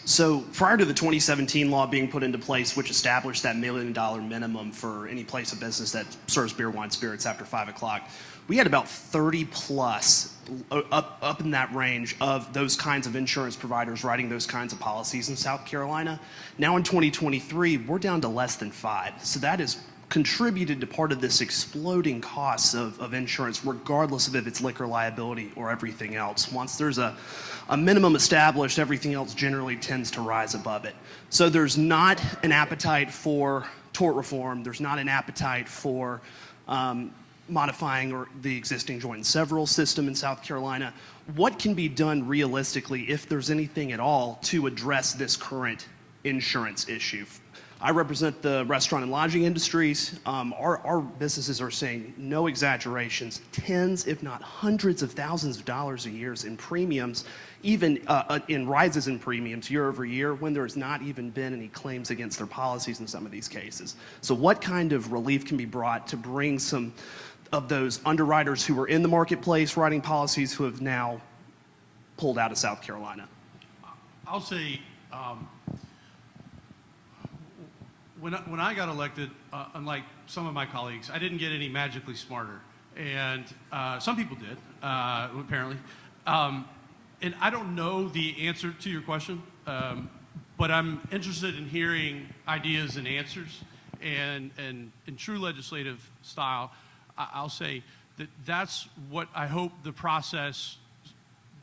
So prior to the 2017 law being put into place, which established that $1 million minimum for any place of business that serves beer, wine, spirits after 5 o'clock, we had about 30 plus up in that range of those kinds of insurance providers writing those kinds of policies in South Carolina. Now in 2023, we're down to less than 5. So that has contributed to part of this exploding costs of insurance, regardless of if it's liquor liability or everything else. Once there's a minimum established, everything else generally tends to rise above it. So there's not an appetite for tort reform. There's not an appetite for modifying or the existing joint and several system in South Carolina. What can be done realistically, if there's anything at all, to address this current insurance issue? I represent the restaurant and lodging industries. Our businesses are seeing, no exaggerations, tens, if not hundreds of thousands of dollars a year in premiums, even in rises in premiums year over year, when there's not even been any claims against their policies in some of these cases. So what kind of relief can be brought to bring some of those underwriters who were in the marketplace writing policies who have now pulled out of South Carolina? I'll say, when I got elected, unlike some of my colleagues, I didn't get any magically smarter. And some people did, apparently. And I don't know the answer to your question, but I'm interested in hearing ideas and answers. And in true legislative style, I'll say that that's what I hope the process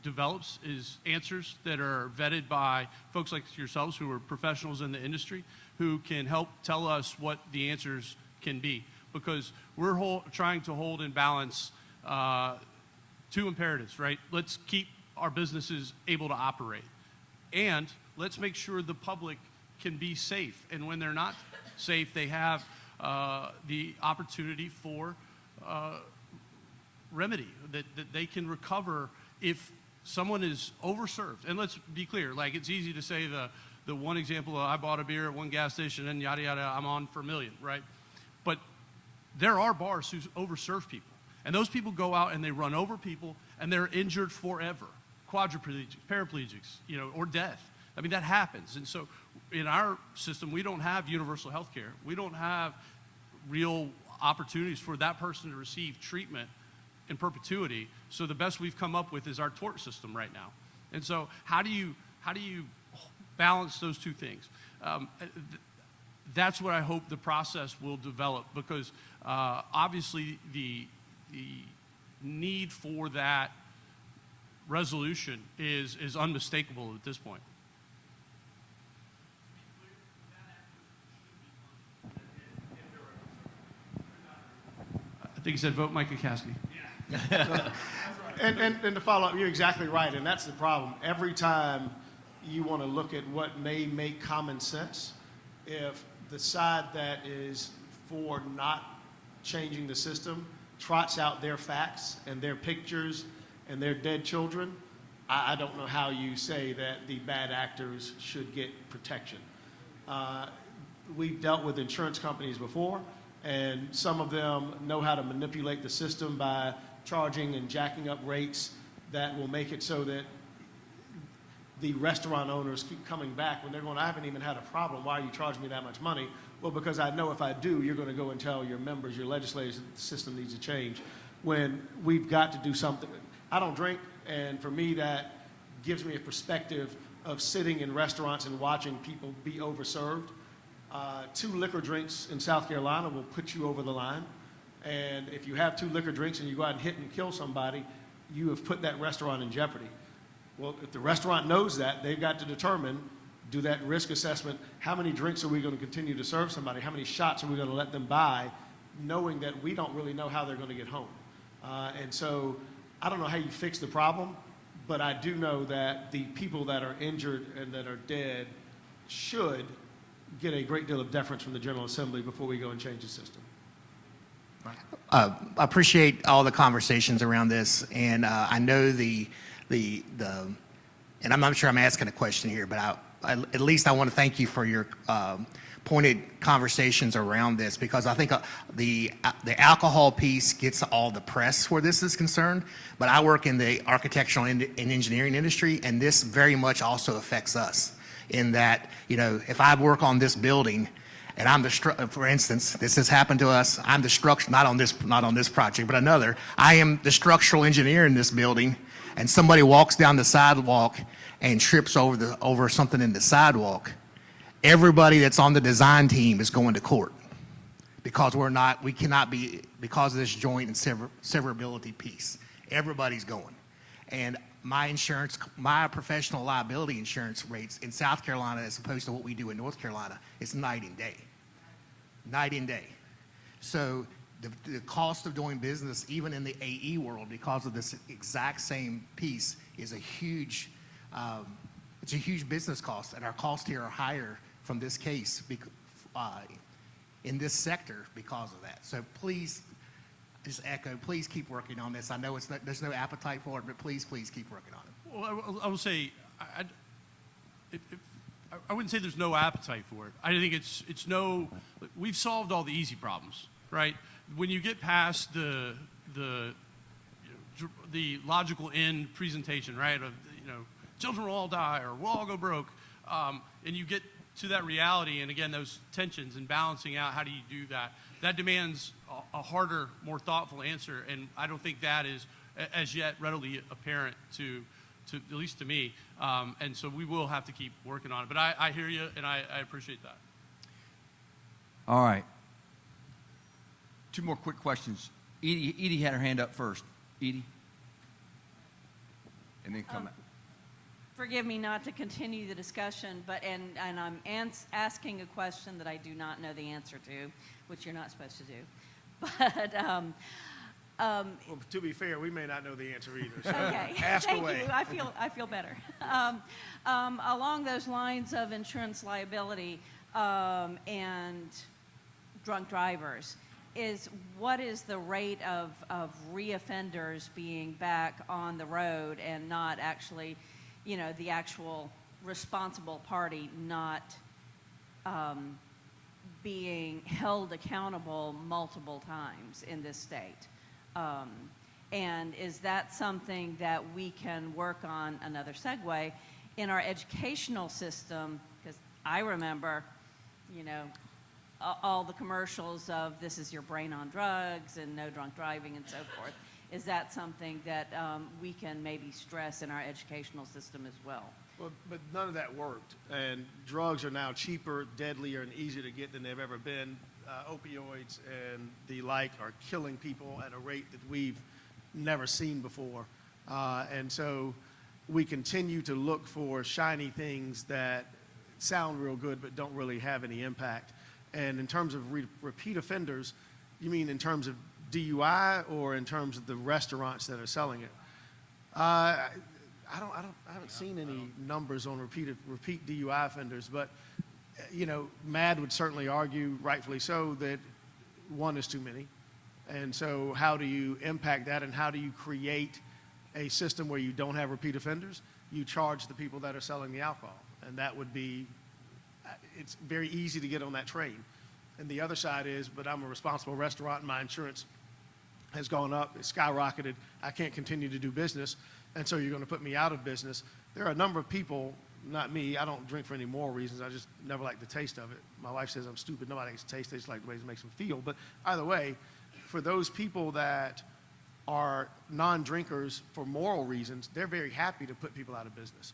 develops, is answers that are vetted by folks like yourselves who are professionals in the industry, who can help tell us what the answers can be. Because we're trying to hold in balance two imperatives, right? Let's keep our businesses able to operate, and let's make sure the public can be safe. And when they're not safe, they have the opportunity for remedy, that they can recover if someone is overserved. And let's be clear, like, it's easy to say the one example, I bought a beer at one gas station and yada yada, I'm on for $1 million, right? But there are bars who overserve people, and those people go out and they run over people and they're injured forever, quadriplegics, paraplegics, or death. I mean, that happens. And so in our system, we don't have universal health care. We don't have real opportunities for that person to receive treatment in perpetuity. So the best we've come up with is our tort system right now. And so how do you balance those two things? That's what I hope the process will develop, because obviously the need for that resolution is unmistakable at this point. I think he said vote Micah Caskey. And to follow up, you're exactly right, and that's the problem. Every time you want to look at what may make common sense, if the side that is for not changing the system trots out their facts and their pictures and their dead children, I don't know how you say that the bad actors should get protection. We've dealt with insurance companies before, and some of them know how to manipulate the system by charging and jacking up rates that will make it so that the restaurant owners keep coming back when they're going, I haven't even had a problem. Why are you charging me that much money? Well, because I know if I do, you're going to go and tell your members, your legislators, that the system needs to change. When we've got to do something. I don't drink, and for me, that gives me a perspective of sitting in restaurants and watching people be overserved. 2 liquor drinks in South Carolina will put you over the line. And if you have 2 liquor drinks and you go out and hit and kill somebody, you have put that restaurant in jeopardy. Well, if the restaurant knows that, they've got to determine, do that risk assessment, how many drinks are we going to continue to serve somebody? How many shots are we going to let them buy, knowing that we don't really know how they're going to get home? And so I don't know how you fix the problem, but I do know that the people that are injured and that are dead should get a great deal of deference from the General Assembly before we go and change the system. I appreciate all the conversations around this, and I know and I'm not sure I'm asking a question here, but at least I want to thank you for your pointed conversations around this, because I think the alcohol piece gets all the press where this is concerned, but I work in the architectural and engineering industry, and this very much also affects us in that, if I work on this building, and for instance, this has happened to us. I'm the not on this project, but another. I am the structural engineer in this building, and somebody walks down the sidewalk and trips over something in the sidewalk. Everybody that's on the design team is going to court because we cannot be, because of this joint and severability piece. Everybody's going. And my professional liability insurance rates in South Carolina as opposed to what we do in North Carolina is night and day. Night and day. So the cost of doing business, even in the AE world, because of this exact same piece, is a huge, it's a huge business cost, and our costs here are higher from this case in this sector because of that. So please, just echo, please keep working on this. I know there's no appetite for it, but please keep working on it. Well, I will say, I wouldn't say there's no appetite for it. I think we've solved all the easy problems, right? When you get past the logical end presentation, right, of, children will all die or we'll all go broke, and you get to that reality, and again, those tensions and balancing out, how do you do that? That demands a harder, more thoughtful answer, and I don't think that is as yet readily apparent to at least to me, and so we will have to keep working on it. But I hear you, and I appreciate that. All right. 2 more quick questions. Edie had her hand up first. Edie? And then come back. Forgive me not to continue the discussion, but and I'm asking a question that I do not know the answer to, which you're not supposed to do. But well, to be fair, we may not know the answer either. So okay, ask thank away. you. I feel better. Along those lines of insurance liability and drunk drivers, what is the rate of reoffenders being back on the road and not actually, the actual responsible party not being held accountable multiple times in this state? And is that something that we can work on, another segue, in our educational system? Because I remember, all the commercials of this is your brain on drugs and no drunk driving and so forth. Is that something that we can maybe stress in our educational system as well? Well, but none of that worked. And drugs are now cheaper, deadlier, and easier to get than they've ever been. Opioids and the like are killing people at a rate that we've never seen before. And so we continue to look for shiny things that sound real good but don't really have any impact. And in terms of repeat offenders, you mean in terms of DUI or in terms of the restaurants that are selling it? I haven't seen any numbers on repeat DUI offenders, but MAD would certainly argue, rightfully so, that one is too many. And so how do you impact that, and how do you create a system where you don't have repeat offenders? You charge the people that are selling the alcohol, and that would be, it's very easy to get on that train. And the other side is, but I'm a responsible restaurant and my insurance has gone up, it's skyrocketed, I can't continue to do business, and so you're going to put me out of business. There are a number of people, not me, I don't drink for any moral reasons, I just never like the taste of it. My wife says I'm stupid, nobody likes the taste, they just like the way it makes them feel. But either way, for those people that are non-drinkers for moral reasons, they're very happy to put people out of business.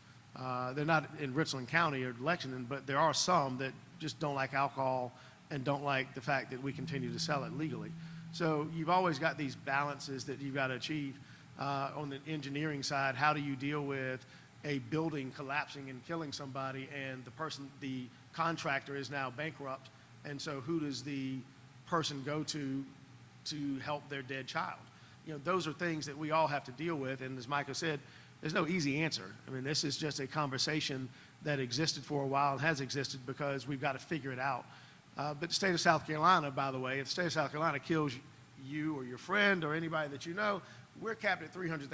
They're not in Richland County or Lexington, but there are some that just don't like alcohol and don't like the fact that we continue to sell it legally. So you've always got these balances that you've got to achieve. On the engineering side, how do you deal with a building collapsing and killing somebody, and the contractor is now bankrupt, and so who does the person go to help their dead child? Those are things that we all have to deal with, and as Micah said, there's no easy answer. I mean, this is just a conversation that existed for a while and has existed because we've got to figure it out. But the state of South Carolina, by the way, if the state of South Carolina kills you or your friend or anybody that you know, we're capped at $300,000.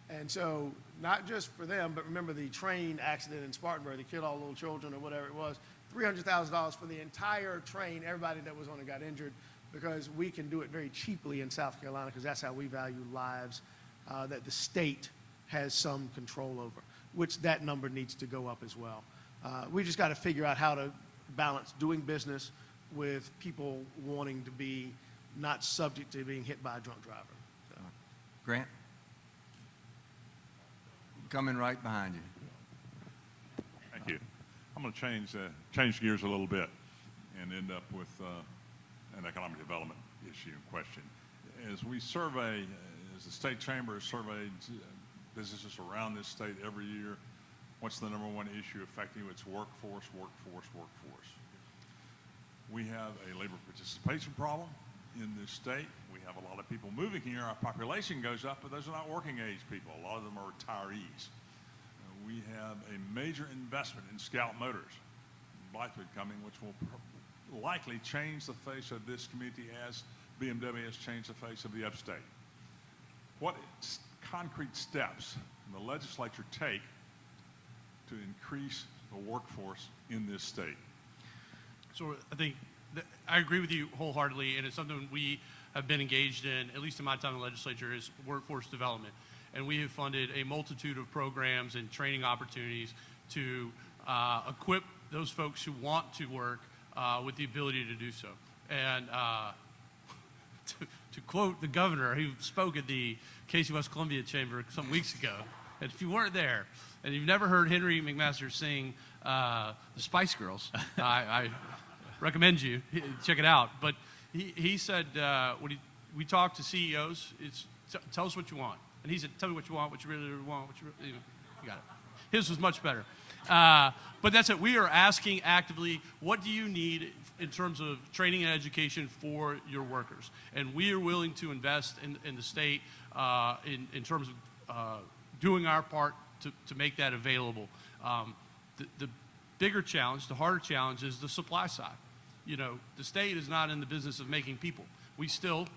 And so not just for them, but remember the train accident in Spartanburg, they killed all the little children or whatever it was, $300,000 for the entire train, everybody that was on it got injured, because we can do it very cheaply in South Carolina because that's how we value lives that the state has some control over, which that number needs to go up as well. We just got to figure out how to balance doing business with people wanting to be not subject to being hit by a drunk driver. So. Grant? Coming right behind you. Thank you. I'm going to change gears a little bit and end up with an economic development issue in question. As we survey, as the state chamber has surveyed businesses around this state every year, what's the number one issue affecting you? It's workforce, workforce, workforce. We have a labor participation problem in this state. We have a lot of people moving here. Our population goes up, but those are not working age people. A lot of them are retirees. We have a major investment in Scout Motors, Blythewood coming, which will likely change the face of this community as BMW has changed the face of the upstate. What concrete steps can the legislature take to increase the workforce in this state? So I think I agree with you wholeheartedly, and it's something we have been engaged in, at least in my time in the legislature, is workforce development. And we have funded a multitude of programs and training opportunities to equip those folks who want to work with the ability to do so. And to quote the governor who spoke at the Casey West Columbia Chamber some weeks ago, and if you weren't there, and you've never heard Henry McMaster sing the Spice Girls, I recommend you check it out. But he said, when we talked to CEOs, it's tell us what you want. And he said, tell me what you want, what you really want, you got it. His was much better. But that's it. We are asking actively, what do you need in terms of training and education for your workers? And we are willing to invest in the state in terms of doing our part to make that available. The bigger challenge, the harder challenge is the supply side. You know, the state is not in the business of making people. We still,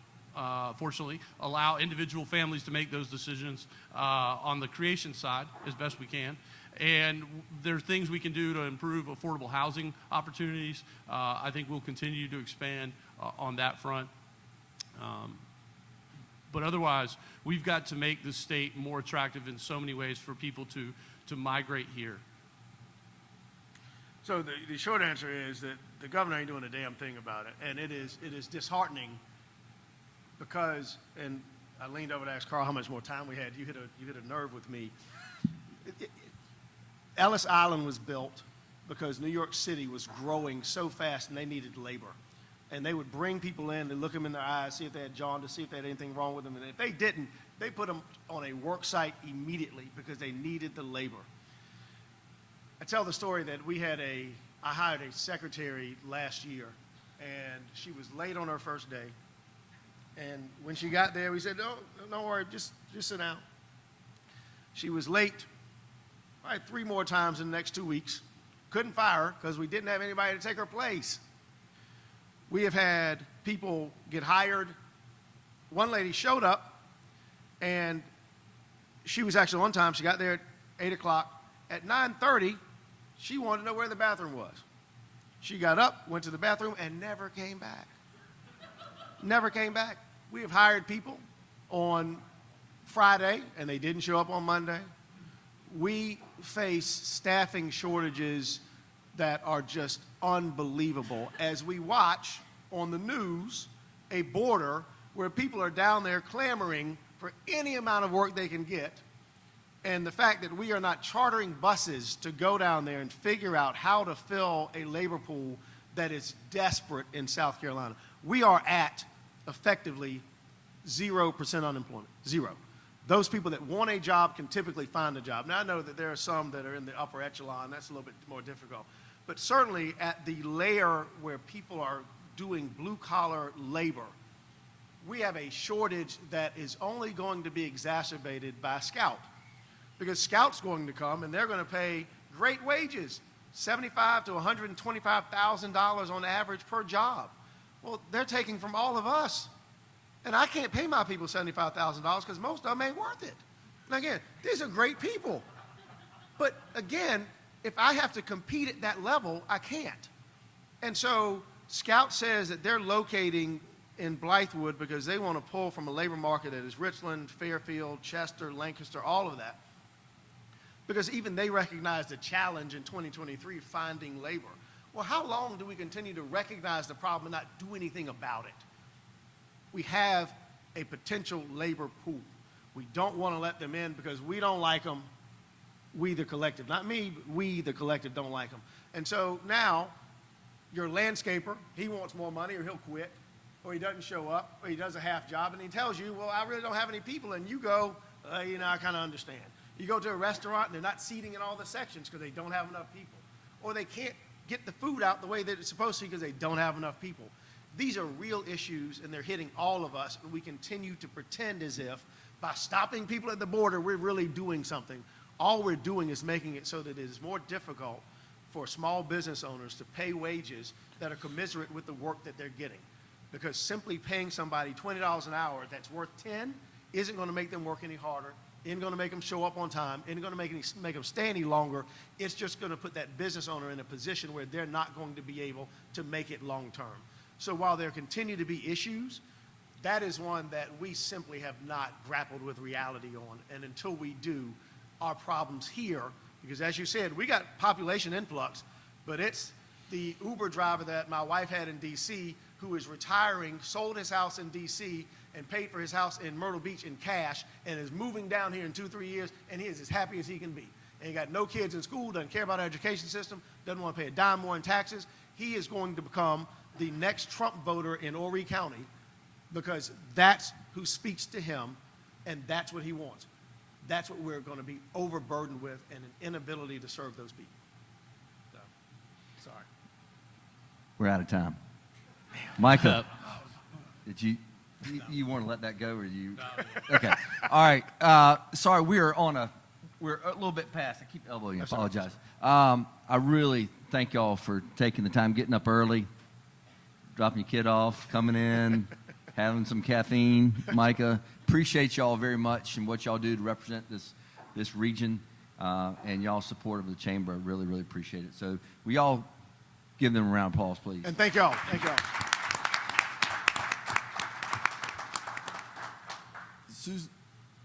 fortunately, allow individual families to make those decisions on the creation side as best we can. And there are things we can do to improve affordable housing opportunities. I think we'll continue to expand on that front. But otherwise, we've got to make the state more attractive in so many ways for people to migrate here. So the short answer is that the governor ain't doing a damn thing about it. And it is disheartening because, and I leaned over to ask Carl how much more time we had. You hit a nerve with me. Ellis Island was built because New York City was growing so fast and they needed labor. And they would bring people in, they look them in their eyes, see if they had jaundice, see if they had anything wrong with them. And if they didn't, they put them on a work site immediately because they needed the labor. I tell the story that I hired a secretary last year, and she was late on her first day. And when she got there, we said, "No, don't worry, just sit down." She was late probably 3 more times in the next 2 weeks. Couldn't fire her because we didn't have anybody to take her place. We have had people get hired. One lady showed up, and she was actually on time. She got there at 8 o'clock. At 9:30, she wanted to know where the bathroom was. She got up, went to the bathroom, and never came back. Never came back. We have hired people on Friday, and they didn't show up on Monday. We face staffing shortages that are just unbelievable as we watch on the news a border where people are down there clamoring for any amount of work they can get. And the fact that we are not chartering buses to go down there and figure out how to fill a labor pool that is desperate in South Carolina. We are at effectively 0% unemployment, 0. Those people that want a job can typically find a job. Now, I know that there are some that are in the upper echelon. That's a little bit more difficult. But certainly at the layer where people are doing blue-collar labor, we have a shortage that is only going to be exacerbated by Scout. Because Scout's going to come, and they're going to pay great wages, $75,000 to $125,000 on average per job. Well, they're taking from all of us. And I can't pay my people $75,000 because most of them ain't worth it. And again, these are great people. But again, if I have to compete at that level, I can't. And so Scout says that they're locating in Blythewood because they want to pull from a labor market that is Richland, Fairfield, Chester, Lancaster, all of that. Because even they recognize the challenge in 2023 finding labor. Well, how long do we continue to recognize the problem and not do anything about it? We have a potential labor pool. We don't want to let them in because we don't like them. We, the collective, not me, but we, the collective, don't like them. And so now, your landscaper, he wants more money or he'll quit, or he doesn't show up, or he does a half job, and he tells you, well, I really don't have any people, and you go, I kind of understand. You go to a restaurant, and they're not seating in all the sections because they don't have enough people, or they can't get the food out the way that it's supposed to because they don't have enough people. These are real issues, and they're hitting all of us, and we continue to pretend as if by stopping people at the border, we're really doing something. All we're doing is making it so that it is more difficult for small business owners to pay wages that are commensurate with the work that they're getting. Because simply paying somebody $20 an hour that's worth 10 isn't going to make them work any harder, isn't going to make them show up on time, isn't going to make them stay any longer. It's just going to put that business owner in a position where they're not going to be able to make it long term. So while there continue to be issues, that is one that we simply have not grappled with reality on. And until we do, our problems here, because as you said, we got population influx, but it's the Uber driver that my wife had in D.C. who is retiring, sold his house in D.C. and paid for his house in Myrtle Beach in cash and is moving down here in 2-3 years, and he is as happy as he can be. And he got no kids in school, doesn't care about our education system, doesn't want to pay a dime more in taxes. He is going to become the next Trump voter in Horry County because that's who speaks to him, and that's what he wants. That's what we're going to be overburdened with, and an inability to serve those people. So, sorry. We're out of time. Micah, did you want to let that go, or you? Okay. All right. Sorry, we're a little bit past. I keep elbowing you. I apologize. I really thank y'all for taking the time, getting up early, dropping your kid off, coming in, having some caffeine. Micah, appreciate y'all very much and what y'all do to represent this region and y'all's support of the chamber. I really, really appreciate it. So we all give them a round of applause, please. And thank y'all. Thank y'all.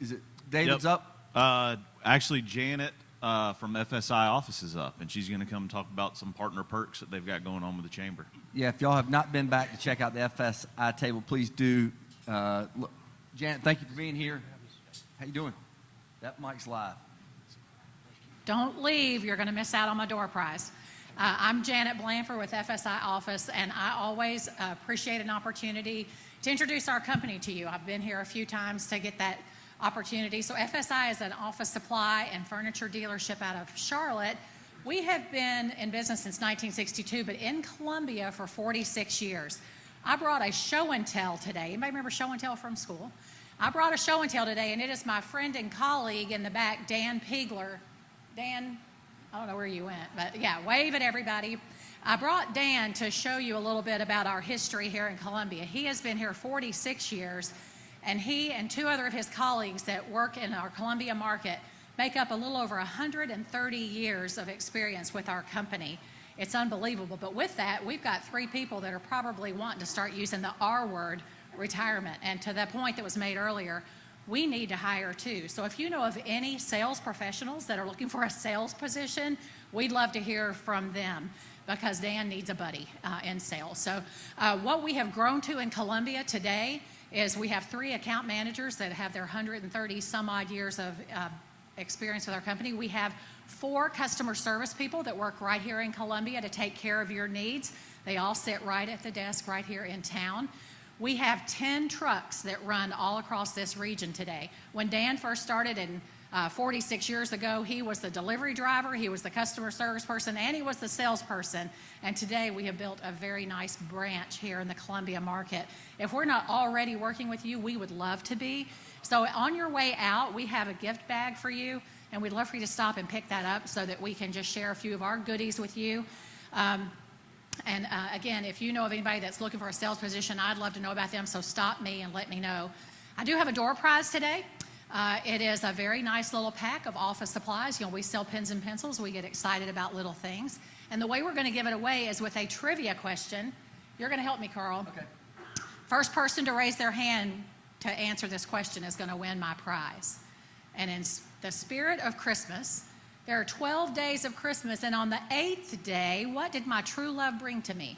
Is it David's Yep. up? Actually, Janet from FSI office is up, and she's going to come talk about some partner perks that they've got going on with the chamber. Yeah, if y'all have not been back to check out the FSI table, please do. Look, Janet, thank you for being here. How you doing? That mic's live. Don't leave. You're going to miss out on my door prize. I'm Janet Blanford with FSI Office, and I always appreciate an opportunity to introduce our company to you. I've been here a few times to get that opportunity. So FSI is an office supply and furniture dealership out of Charlotte. We have been in business since 1962, but in Columbia for 46 years. I brought a show and tell today. Anybody remember show and tell from school? I brought a show and tell today, and it is my friend and colleague in the back, Dan Pigler. Dan, I don't know where you went, but yeah, wave at everybody. I brought Dan to show you a little bit about our history here in Columbia. He has been here 46 years, and he and two other of his colleagues that work in our Columbia market make up a little over 130 years of experience with our company. It's unbelievable. But with that, we've got 3 people that are probably wanting to start using the R word, retirement. And to the point that was made earlier, we need to hire too. So if you know of any sales professionals that are looking for a sales position, we'd love to hear from them because Dan needs a buddy in sales. So what we have grown to in Columbia today is we have 3 account managers that have their 130 some odd years of experience with our company. We have 4 customer service people that work right here in Columbia to take care of your needs. They all sit right at the desk right here in town. We have 10 trucks that run all across this region today. When Dan first started in 46 years ago, he was the delivery driver, he was the customer service person, and he was the salesperson. And today we have built a very nice branch here in the Columbia market. If we're not already working with you, we would love to be. So on your way out, we have a gift bag for you, and we'd love for you to stop and pick that up so that we can just share a few of our goodies with you. Again, if you know of anybody that's looking for a sales position, I'd love to know about them, so stop me and let me know. I do have a door prize today. It is a very nice little pack of office supplies. You know, we sell pens and pencils. We get excited about little things. And the way we're going to give it away is with a trivia question. You're going to help me, Carl. Okay. First person to raise their hand to answer this question is going to win my prize. And in the spirit of Christmas, There are 12 days of Christmas, and on the 8th day, what did my true love bring to me?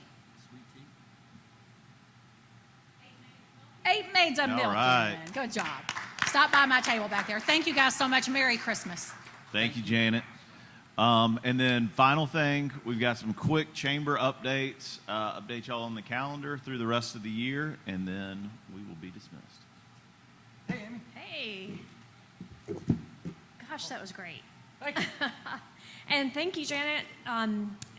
8 maids of milk. All right. Good job. Stop by my table back there. Thank you guys so much. Merry Christmas. Thank you, Janet. And then final thing, we've got some quick chamber updates. Update y'all on the calendar through the rest of the year, and then we will be dismissed. Hey, Amy. Hey. Gosh, that was great. Thank you. And thank you, Janet.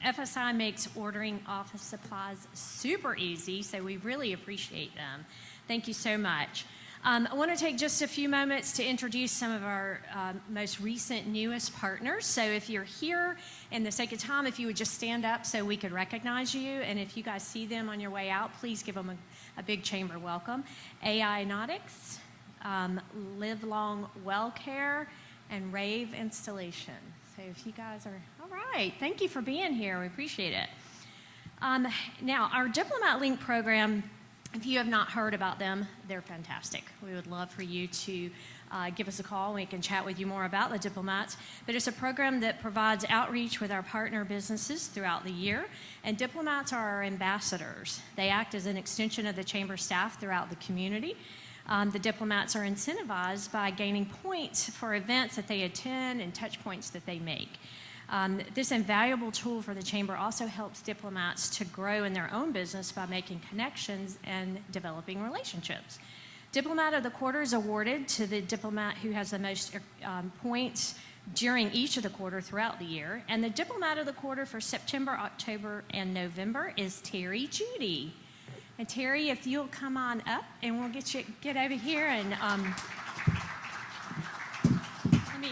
FSI makes ordering office supplies super easy, so we really appreciate them. Thank you so much. I want to take just a few moments to introduce some of our most recent, newest partners. So if you're here, in the sake of time, if you would just stand up so we could recognize you, and if you guys see them on your way out, please give them a big chamber welcome. AI Nautics, Live Long Well Care, and Rave Installation. So if you guys are, all right, thank you for being here. We appreciate it. Now, our Diplomat Link program, if you have not heard about them, they're fantastic. We would love for you to give us a call. We can chat with you more about the diplomats. But it's a program that provides outreach with our partner businesses throughout the year. And diplomats are our ambassadors. They act as an extension of the chamber staff throughout the community. The diplomats are incentivized by gaining points for events that they attend and touch points that they make. This invaluable tool for the chamber also helps diplomats to grow in their own business by making connections and developing relationships. Diplomat of the Quarter is awarded to the diplomat who has the most points during each of the quarter throughout the year. And the Diplomat of the Quarter for September, October, and November is Terry Judy. And Terry, if you'll come on up and we'll get over here and let me.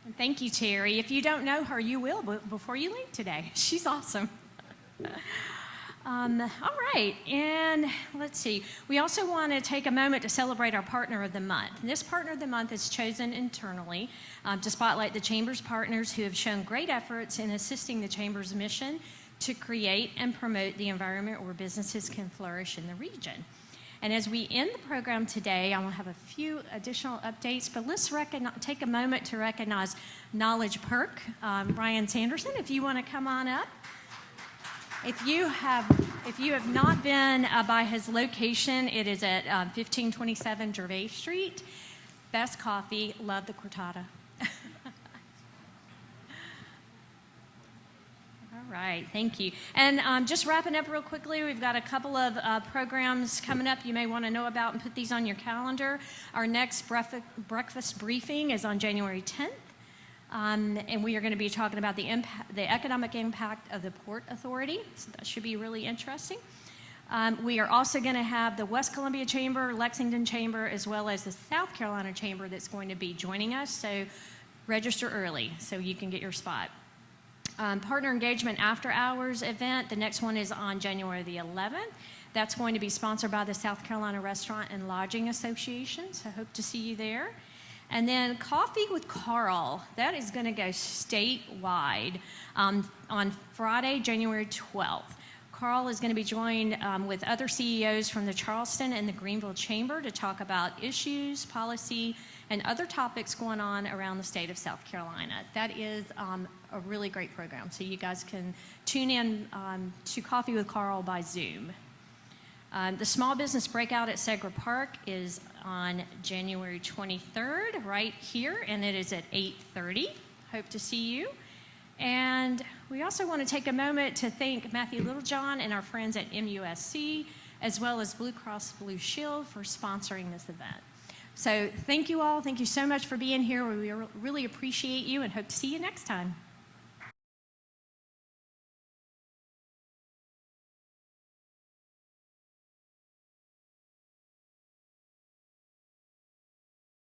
And thank you, Terry. If you don't know her, you will before you leave today. She's awesome. All right, and let's see. We also want to take a moment to celebrate our Partner of the Month. And this Partner of the Month is chosen internally to spotlight the Chamber's partners who have shown great efforts in assisting the Chamber's mission to create and promote the environment where businesses can flourish in the region. And as we end the program today, I will have a few additional updates, but let's take a moment to recognize Knowledge Perk. Ryan Sanderson, if you want to come on up. If you have not been by his location, it is at 1527 Gervais Street. Best coffee, love the cortada. All right, thank you. And just wrapping up real quickly, we've got a couple of programs coming up you may want to know about and put these on your calendar. Our next breakfast briefing is on January 10th. And we are going to be talking about the economic impact of the Port Authority, so that should be really interesting. We are also going to have the West Columbia Chamber, Lexington Chamber, as well as the South Carolina Chamber that's going to be joining us, so register early so you can get your spot. Partner Engagement After Hours event, the next one is on January the 11th. That's going to be sponsored by the South Carolina Restaurant and Lodging Association, so I hope to see you there. And then Coffee with Carl, that is going to go statewide on Friday, January 12th. Carl is going to be joined with other CEOs from the Charleston and the Greenville Chamber to talk about issues, policy, and other topics going on around the state of South Carolina. That is a really great program, so you guys can tune in to Coffee with Carl by Zoom. The Small Business Breakout at Segra Park is on January 23rd, right here, and it is at 8:30. Hope to see you. And we also want to take a moment to thank Matthew Littlejohn and our friends at MUSC, as well as Blue Cross Blue Shield for sponsoring this event. So thank you all. Thank you so much for being here. We really appreciate you and hope to see you next time.